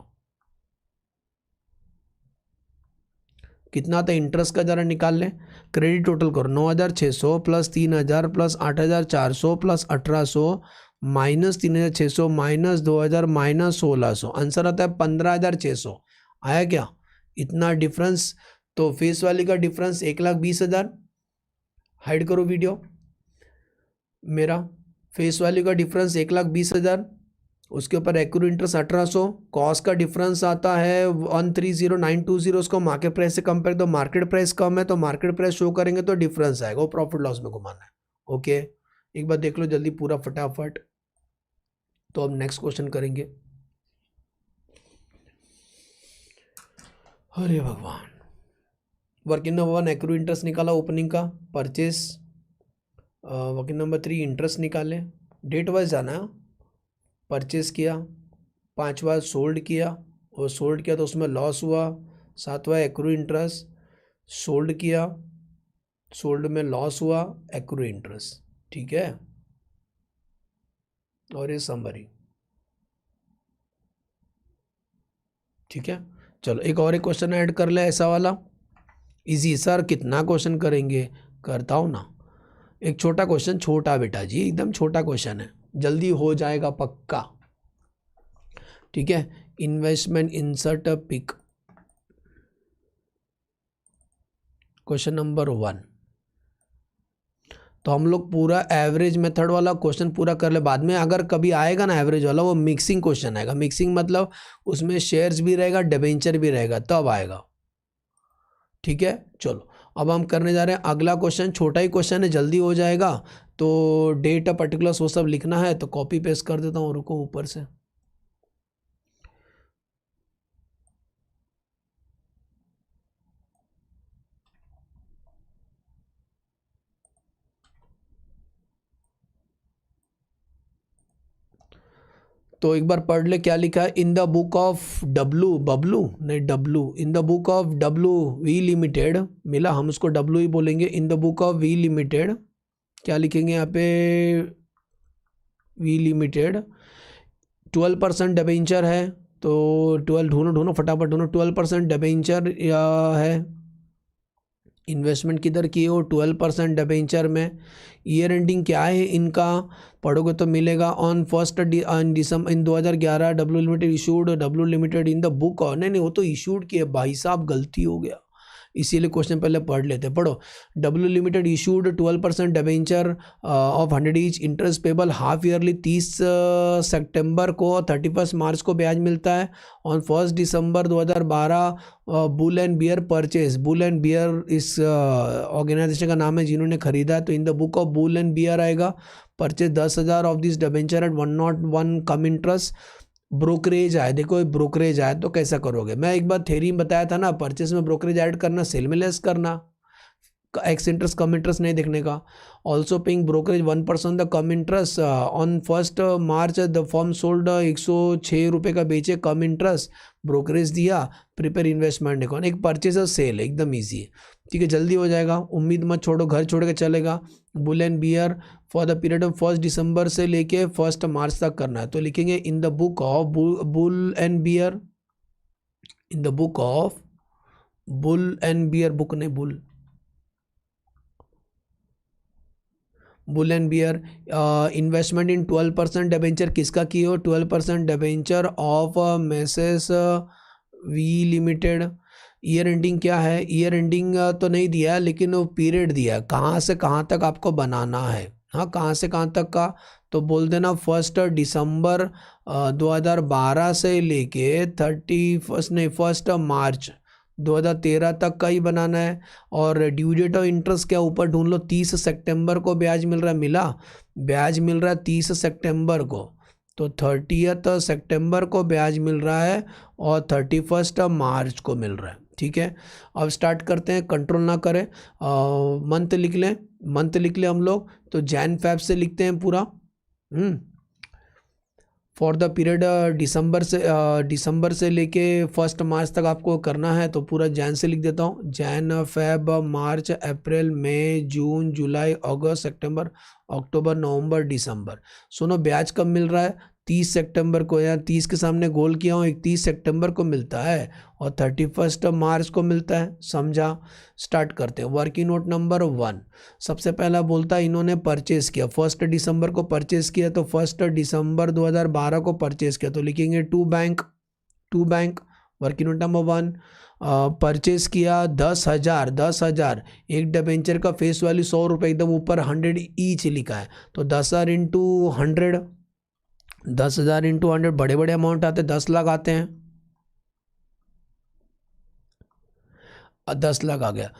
कितना था इंटरेस्ट का, जरा निकाल लें। क्रेडिट टोटल करो, 9,600 plus 3,000 plus 8,400 plus 1,800 minus 3,600 minus 2,000 minus 1,600, answer आता है 15,600। आया क्या इतना डिफरेंस, तो फेस वाली का डिफरेंस 1,20,000। हाइड करो वीडियो, मेरा फेस वैल्यू का डिफरेंस 1,20,000, उसके ऊपर एक्यूरेट इंटरेस्ट 1,800, कॉस्ट का डिफरेंस आता है 130,920, उसको मार्केट प्राइस से कंपेयर, तो मार्केट प्राइस कम है तो मार्केट प्राइस शो करेंगे तो डिफरेंस आएगा, वो प्रॉफिट लॉस में घुमाना है। ओके एक बार देख लो जल्दी पूरा फटाफट। तो अब नेक्स्ट क्वेश्चन करेंगे। अरे भगवान, वर्किंग नंबर 1 एक्यूरेट इंटरेस्ट निकाला ओपनिंग का, परचेस, वर्किंग नंबर 3 इंटरेस्ट निकाले, डेट वाइज जाना है, परचेस किया, 5वां सोल्ड किया, और सोल्ड किया तो उसमें लॉस हुआ, 7वां एक्रू इंटरेस्ट, सोल्ड किया, सोल्ड में लॉस हुआ, एक्रू इंटरेस्ट, ठीक है। और ये समरी, ठीक है। चलो एक और एक क्वेश्चन ऐड कर ले ऐसा वाला इजी। सर कितना क्वेश्चन करेंगे, करता हूँ ना, एक छोटा क्वेश्चन, छोटा बेटा जी एकदम छोटा क्वेश्चन है, जल्दी हो जाएगा पक्का, ठीक है। Investment insert pick, question number 1। तो हम लोग पूरा एवरेज मेथड वाला क्वेश्चन पूरा कर ले, बाद में अगर कभी आएगा ना एवरेज वाला, वो मिक्सिंग क्वेश्चन आएगा। मिक्सिंग मतलब उसमें शेयर्स भी रहेगा डिबेंचर भी रहेगा, तब आएगा, ठीक है। चलो अब हम करने जा रहे हैं अगला क्वेश्चन, छोटा ही क्वेश्चन है, जल्दी हो जाएगा। तो डेट पर्टिकुलर्स वो सब लिखना है, तो कॉपी पेस्ट कर देता हूँ, रुको ऊपर से। तो एक बार पढ़ ले क्या लिखा है, in the book of W, Bablu नहीं W, in the book of W V limited, मिला हम उसको डब्लू ही बोलेंगे। In the book of V limited क्या लिखेंगे यहाँ पे, वी लिमिटेड 12% डिबेंचर है, तो 12 ढूंढो फटाफट ढूंढो, 12% डिबेंचर है, इन्वेस्टमेंट किधर की हो, 12% डिबेंचर में। ईयर एंडिंग क्या है इनका, पढ़ोगे तो मिलेगा on 1 December in 2011 W limited issued, W limited in the book, और नहीं वो तो इशूड किए भाई साहब, गलती हो गया, इसीलिए क्वेश्चन पहले पढ़ लेते। पढ़ो, W limited issued 12% debenture of 100 each, interest payable half yearly 30 सितंबर को, 31 मार्च को ब्याज मिलता है। ऑन 1 दिसंबर 2012 bull and bear purchase, bull and bear इस ऑर्गेनाइजेशन का नाम है जिन्होंने खरीदा है, तो in the book of bull and bear आएगा। Purchase 10,000 of this debenture at 101 cum interest. Brokerage आए, देखो ब्रोकरेज आए तो कैसा करोगे, मैं एक बार थ्योरी में बताया था ना, परचेस में ब्रोकरेज ऐड करना, सेल में लेस करना, एक्स इंटरेस्ट कम इंटरेस्ट नहीं देखने का। Also paying brokerage 1% the come interest on 1 March the firm sold 106 रुपये का बेचे कम इंटरेस्ट, ब्रोकरेज दिया, प्रिपेयर इन्वेस्टमेंट अकाउंट, एक परचेज और सेल है, एकदम ईजी है। ठीक है, जल्दी हो जाएगा, उम्मीद मत छोड़ो, घर छोड़ के चलेगा। Bull and bear for the period of 1 दिसंबर से लेके 1 मार्च तक करना है। तो लिखेंगे in the book of bull and bear, in the book of bull and bear, book नहीं bull, bull and bear investment in 12% debenture किसका की हो, 12% debenture of messrs V limited. Year ending क्या है, ईयर एंडिंग तो नहीं दिया है, लेकिन वो पीरियड दिया है, कहाँ से कहाँ तक आपको बनाना है। हाँ, कहाँ से कहाँ तक का, तो बोल देना 1 दिसंबर 2012 से लेके 1 मार्च 2013 तक का ही बनाना है। और ड्यू डेट ऑफ इंटरेस्ट क्या ऊपर ढूंढ लो, 30 सितंबर को ब्याज मिल रहा है, मिला ब्याज मिल रहा है 30 सितंबर को, तो 30 सितंबर को ब्याज मिल रहा है और 31 मार्च को मिल रहा है। ठीक है, अब स्टार्ट करते हैं, कंट्रोल ना करें, मंथ लिख लें, मंथ लिख लें हम लोग, तो जैन फेब से लिखते हैं पूरा। फॉर द पीरियड दिसंबर से लेके 1 मार्च तक आपको करना है, तो पूरा जैन से लिख देता हूँ, जैन फेब मार्च अप्रैल मई जून जुलाई अगस्त सितंबर अक्टूबर नवंबर दिसंबर। सुनो, ब्याज कब मिल रहा है, 30 सितंबर को, या 30 के सामने गोल किया हूँ, 31 सितंबर को मिलता है और 31 मार्च को मिलता है, समझा। स्टार्ट करते हैं, वर्किंग नोट नंबर 1। सबसे पहला बोलता है इन्होंने परचेस किया, 1 दिसंबर को परचेस किया, तो 1 दिसंबर 2012 को परचेस किया, तो लिखेंगे to bank. Working note number 1, purchase किया 10,000, एक डिबेंचर का फेस वैल्यू 100 रुपये, एकदम ऊपर 100 ईच लिखा है, तो 10,000 इंटू 100, 10,000 इंटू 100 बड़े बड़े अमाउंट आते हैं, 10 लाख आते हैं, 10 लाख आ गया।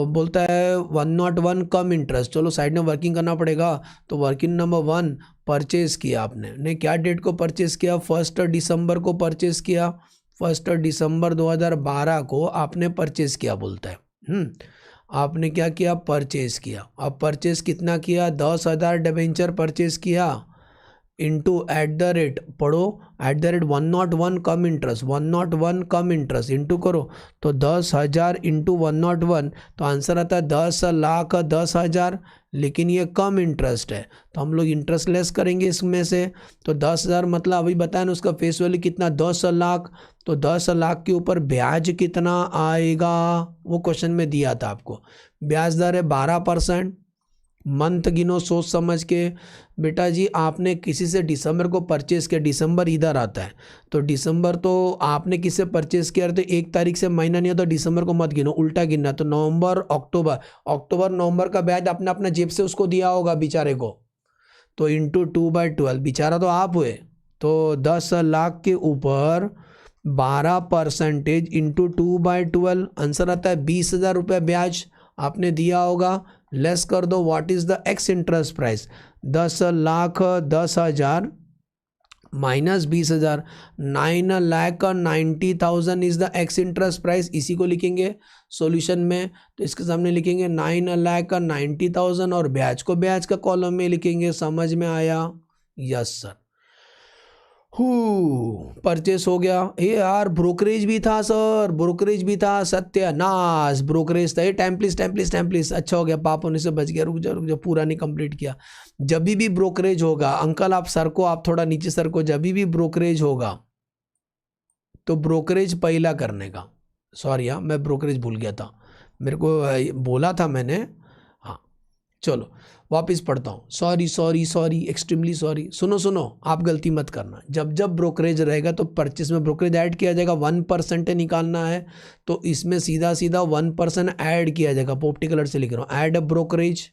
बोलता है 101 कम इंटरेस्ट, चलो साइड में वर्किंग करना पड़ेगा, तो वर्किंग नंबर 1 परचेज किया आपने ने क्या डेट को परचेज किया, 1 दिसंबर को परचेज किया, 1 दिसंबर 2012 को आपने परचेज किया, बोलता है आपने क्या किया, परचेज किया। अब परचेज कितना किया, 10,000 डिबेंचर परचेज किया, इंटू एट द रेट, पढ़ो at the rate 101 cum interest, 101 cum interest into करो, तो 10,000 इंटू 101, तो आंसर आता है 10,10,000, लेकिन ये कम इंटरेस्ट है, तो हम लोग इंटरेस्ट लेस करेंगे इसमें से, तो 10,000 मतलब अभी बताया ना उसका फेस वैल्यू कितना, 10 लाख, तो 10 लाख के ऊपर ब्याज कितना आएगा, वो क्वेश्चन में दिया था आपको। ब्याज दर है 12%, मंथ गिनो सोच समझ के। बेटा जी आपने किसी से दिसंबर को परचेस किया, दिसंबर इधर आता है, तो दिसंबर तो आपने किससे परचेस किया, तो 1 तारीख से महीना नहीं होता, दिसंबर को मत गिनो, उल्टा गिनना, तो नवंबर अक्टूबर नवंबर का ब्याज आपने अपना जेब से उसको दिया होगा बेचारे को, तो इंटू 2/12, बेचारा तो आप हुए, तो 10 लाख के ऊपर 12% इंटू 2/12, आंसर आता है 20,000 रुपये ब्याज आपने दिया होगा। लेस कर दो, what is the x interest price, 10,10,000 minus 20,000, 9,90,000 is the x interest price, इसी को लिखेंगे सॉल्यूशन में, तो इसके सामने लिखेंगे 9,90,000 और ब्याज को ब्याज का कॉलम में लिखेंगे। समझ में आया, यस सर। परचेस हो गया, ये यार ब्रोकरेज भी था सर, ब्रोकरेज भी था, सत्यानाश, ब्रोकरेज था, ये टाइम प्लीज, अच्छा हो गया, पाप होने से बच गया, रुक जा, पूरा नहीं कंप्लीट किया। जब भी ब्रोकरेज होगा, अंकल आप सर को, आप थोड़ा नीचे सर को, जब भी ब्रोकरेज होगा तो ब्रोकरेज पहला करने का, सॉरी हाँ मैं ब्रोकरेज भूल गया था, मेरे को बोला था मैंने, हाँ चलो वापस पढ़ता हूँ, सॉरी एक्सट्रीमली सॉरी। सुनो आप गलती मत करना, जब ब्रोकरेज रहेगा तो परचेस में ब्रोकरेज ऐड किया जाएगा, 1% निकालना है, तो इसमें सीधा 1% ऐड किया जाएगा, पोपटी कलर से लिख रहा हूँ, ऐड ब्रोकरेज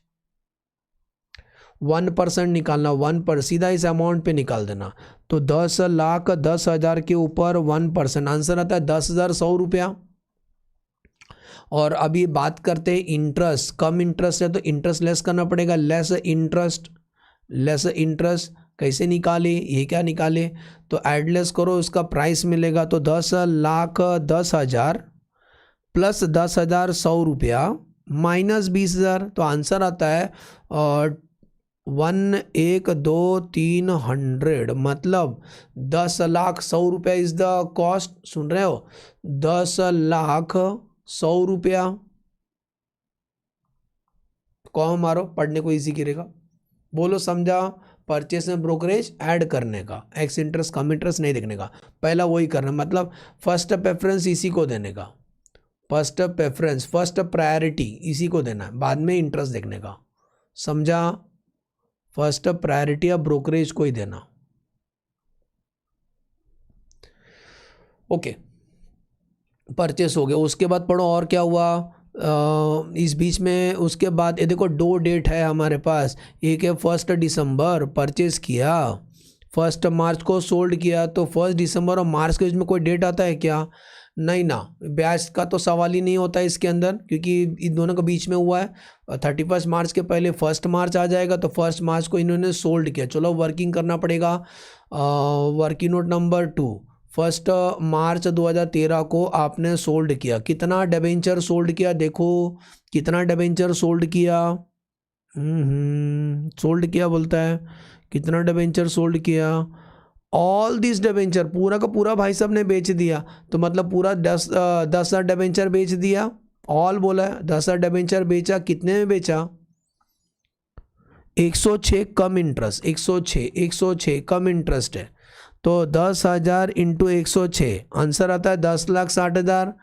1% निकालना, 1% सीधा इस अमाउंट पे निकाल देना, तो 10,10,000 के ऊपर 1%, आंसर आता है 10,100 रुपया। और अभी बात करते हैं इंटरेस्ट, कम इंटरेस्ट है तो इंटरेस्ट लेस करना पड़ेगा, लेस इंटरेस्ट कैसे निकाले, ये क्या निकाले, तो एडलेस करो, उसका प्राइस मिलेगा, तो 10,10,000 प्लस 10,100 रुपया माइनस 20,000, तो आंसर आता है वन, एक, दो, 300, मतलब 10,100,000 इज द कॉस्ट। सुन रहे हो, 10,100,000। कौन मारो, पढ़ने को इजी गिरेगा। बोलो समझा। परचेस में ब्रोकरेज ऐड करने का, एक्स इंटरेस्ट कम इंटरेस्ट नहीं देखने का, पहला वही करना, मतलब फर्स्ट प्रेफरेंस इसी को देने का, फर्स्ट प्रेफरेंस फर्स्ट प्रायोरिटी इसी को देना है, बाद में इंटरेस्ट देखने का। समझा। फर्स्ट प्रायोरिटी ऑफ ब्रोकरेज को ही देना। ओके, परचेस हो गया। उसके बाद पढ़ो और क्या हुआ इस बीच में। उसके बाद ये देखो, दो डेट है हमारे पास, एक है 1 दिसंबर परचेस किया, 1 मार्च को सोल्ड किया, तो 1 दिसंबर और मार्च के बीच में कोई डेट आता है क्या? नहीं ना, ब्याज का तो सवाल ही नहीं होता इसके अंदर, क्योंकि इन दोनों के बीच में हुआ है। 31 मार्च के पहले 1 मार्च आ जाएगा, तो 1 मार्च को इन्होंने सोल्ड किया। चलो वर्किंग करना पड़ेगा। वर्किंग नोट नंबर 2, 1 मार्च 2013 को आपने सोल्ड किया। कितना डिबेंचर सोल्ड किया? देखो कितना डिबेंचर सोल्ड किया। सोल्ड किया बोलता है, कितना डिबेंचर सोल्ड किया? ऑल दिस डिबेंचर, पूरा का पूरा भाई साहब ने बेच दिया, तो मतलब पूरा 10,000 डिबेंचर बेच दिया। ऑल बोला है, 10,000 डिबेंचर बेचा। कितने में बेचा? 106 कम इंटरेस्ट, 106 कम इंटरेस्ट है, तो 10,000 इंटू 106, आंसर आता है 10,60,000।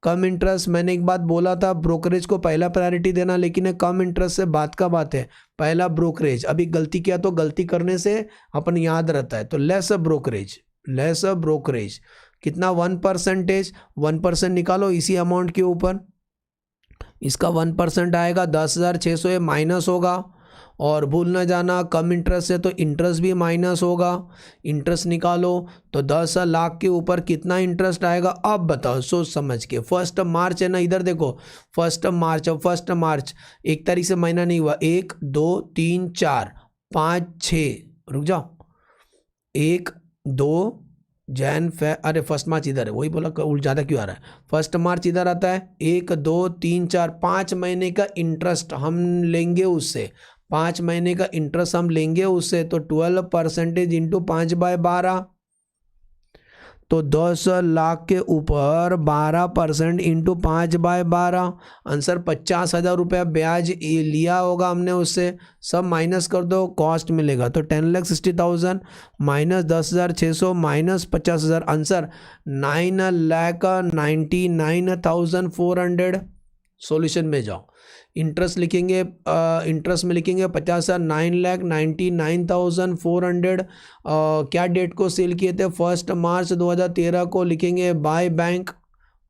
कम इंटरेस्ट, मैंने एक बात बोला था, ब्रोकरेज को पहला प्रायोरिटी देना, लेकिन कम इंटरेस्ट से बात का बात है, पहला ब्रोकरेज। अभी गलती किया तो गलती करने से अपन याद रहता है, तो लेस ब्रोकरेज, लेस ब्रोकरेज। कितना? 1%, 1% निकालो इसी अमाउंट के ऊपर, इसका 1% आएगा 10,600, ये माइनस होगा। और भूल ना जाना, कम इंटरेस्ट है तो इंटरेस्ट भी माइनस होगा। इंटरेस्ट निकालो तो 10 लाख के ऊपर कितना इंटरेस्ट आएगा? अब बताओ सोच समझ के। 1 मार्च है ना, इधर देखो 1 मार्च, और 1 मार्च 1 तारीख से महीना नहीं हुआ, 1 2 3 4 5 6, रुक जाओ, 1 2 जैन फे, अरे 1 मार्च इधर है, वही बोला ज़्यादा क्यों आ रहा है। 1 मार्च इधर आता है, 1 2 3 4 5 महीने का इंटरेस्ट हम लेंगे उससे, 5 महीने का इंटरेस्ट हम लेंगे उससे, तो 12% इंटू 5/12, तो 10 लाख के ऊपर 12% इंटू 5/12, आंसर 50,000 रुपया ब्याज लिया होगा हमने उससे। सब माइनस कर दो, कॉस्ट मिलेगा, तो 10,60,000 माइनस 10,600 माइनस 50,000, आंसर 9,99,400। सॉल्यूशन में जाओ, इंटरेस्ट लिखेंगे, इंटरेस्ट में लिखेंगे 50,000, 9,99,400। क्या डेट को सेल किए थे? 1 मार्च 2013 को लिखेंगे by bank.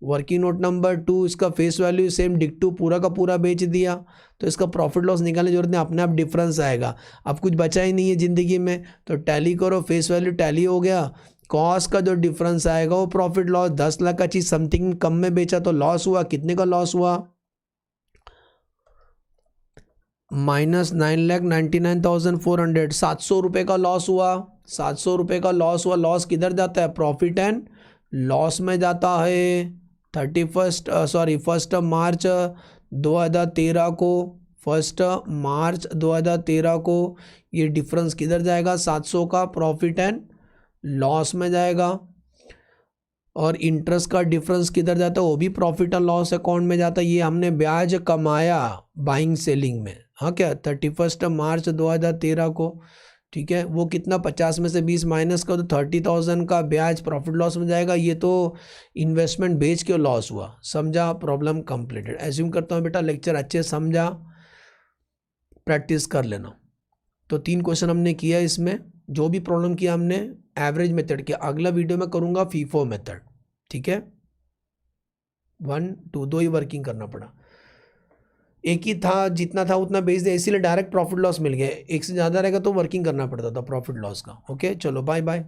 Working note number 2, इसका फेस वैल्यू सेम डिक्टू, पूरा का पूरा बेच दिया, तो इसका प्रॉफिट लॉस निकालने की जरूरत नहीं, अपने आप डिफरेंस आएगा। अब कुछ बचा ही नहीं है ज़िंदगी में, तो टैली करो, फेस वैल्यू टैली हो गया, कॉस्ट का जो डिफरेंस आएगा वो प्रॉफिट लॉस। 10 लाख का चीज़ समथिंग कम में बेचा तो लॉस हुआ, कितने का लॉस हुआ? माइनस 9,99,400, 700 रुपये का लॉस हुआ, 700 रुपये का लॉस हुआ। लॉस किधर जाता है? प्रॉफिट एंड लॉस में जाता है। 1 मार्च 2013 को, 1 मार्च 2013 को ये डिफरेंस किधर जाएगा? 700 का प्रॉफिट एंड लॉस में जाएगा। और इंटरेस्ट का डिफरेंस किधर जाता है? वो भी प्रॉफिट एंड लॉस अकाउंट में जाता है। ये हमने ब्याज कमाया बाइंग सेलिंग में, हाँ क्या, 31 मार्च 2013 को, ठीक है। वो कितना? 50 में से 20 माइनस का, तो 30,000 का ब्याज प्रॉफिट लॉस में जाएगा। ये तो इन्वेस्टमेंट बेच के लॉस हुआ। समझा? Problem completed. एज्यूम करता हूँ बेटा लेक्चर अच्छे समझा, प्रैक्टिस कर लेना। तो 3 क्वेश्चन हमने किया इसमें, जो भी प्रॉब्लम किया हमने एवरेज मेथड किया। अगला वीडियो में करूँगा फीफो मेथड, ठीक है। 1 2 2 ही वर्किंग करना पड़ा, एक ही था, जितना था उतना बेच दिया, इसीलिए डायरेक्ट प्रॉफिट लॉस मिल गया। एक से ज़्यादा रहेगा तो वर्किंग करना पड़ता था प्रॉफिट लॉस का। ओके चलो, बाय बाय।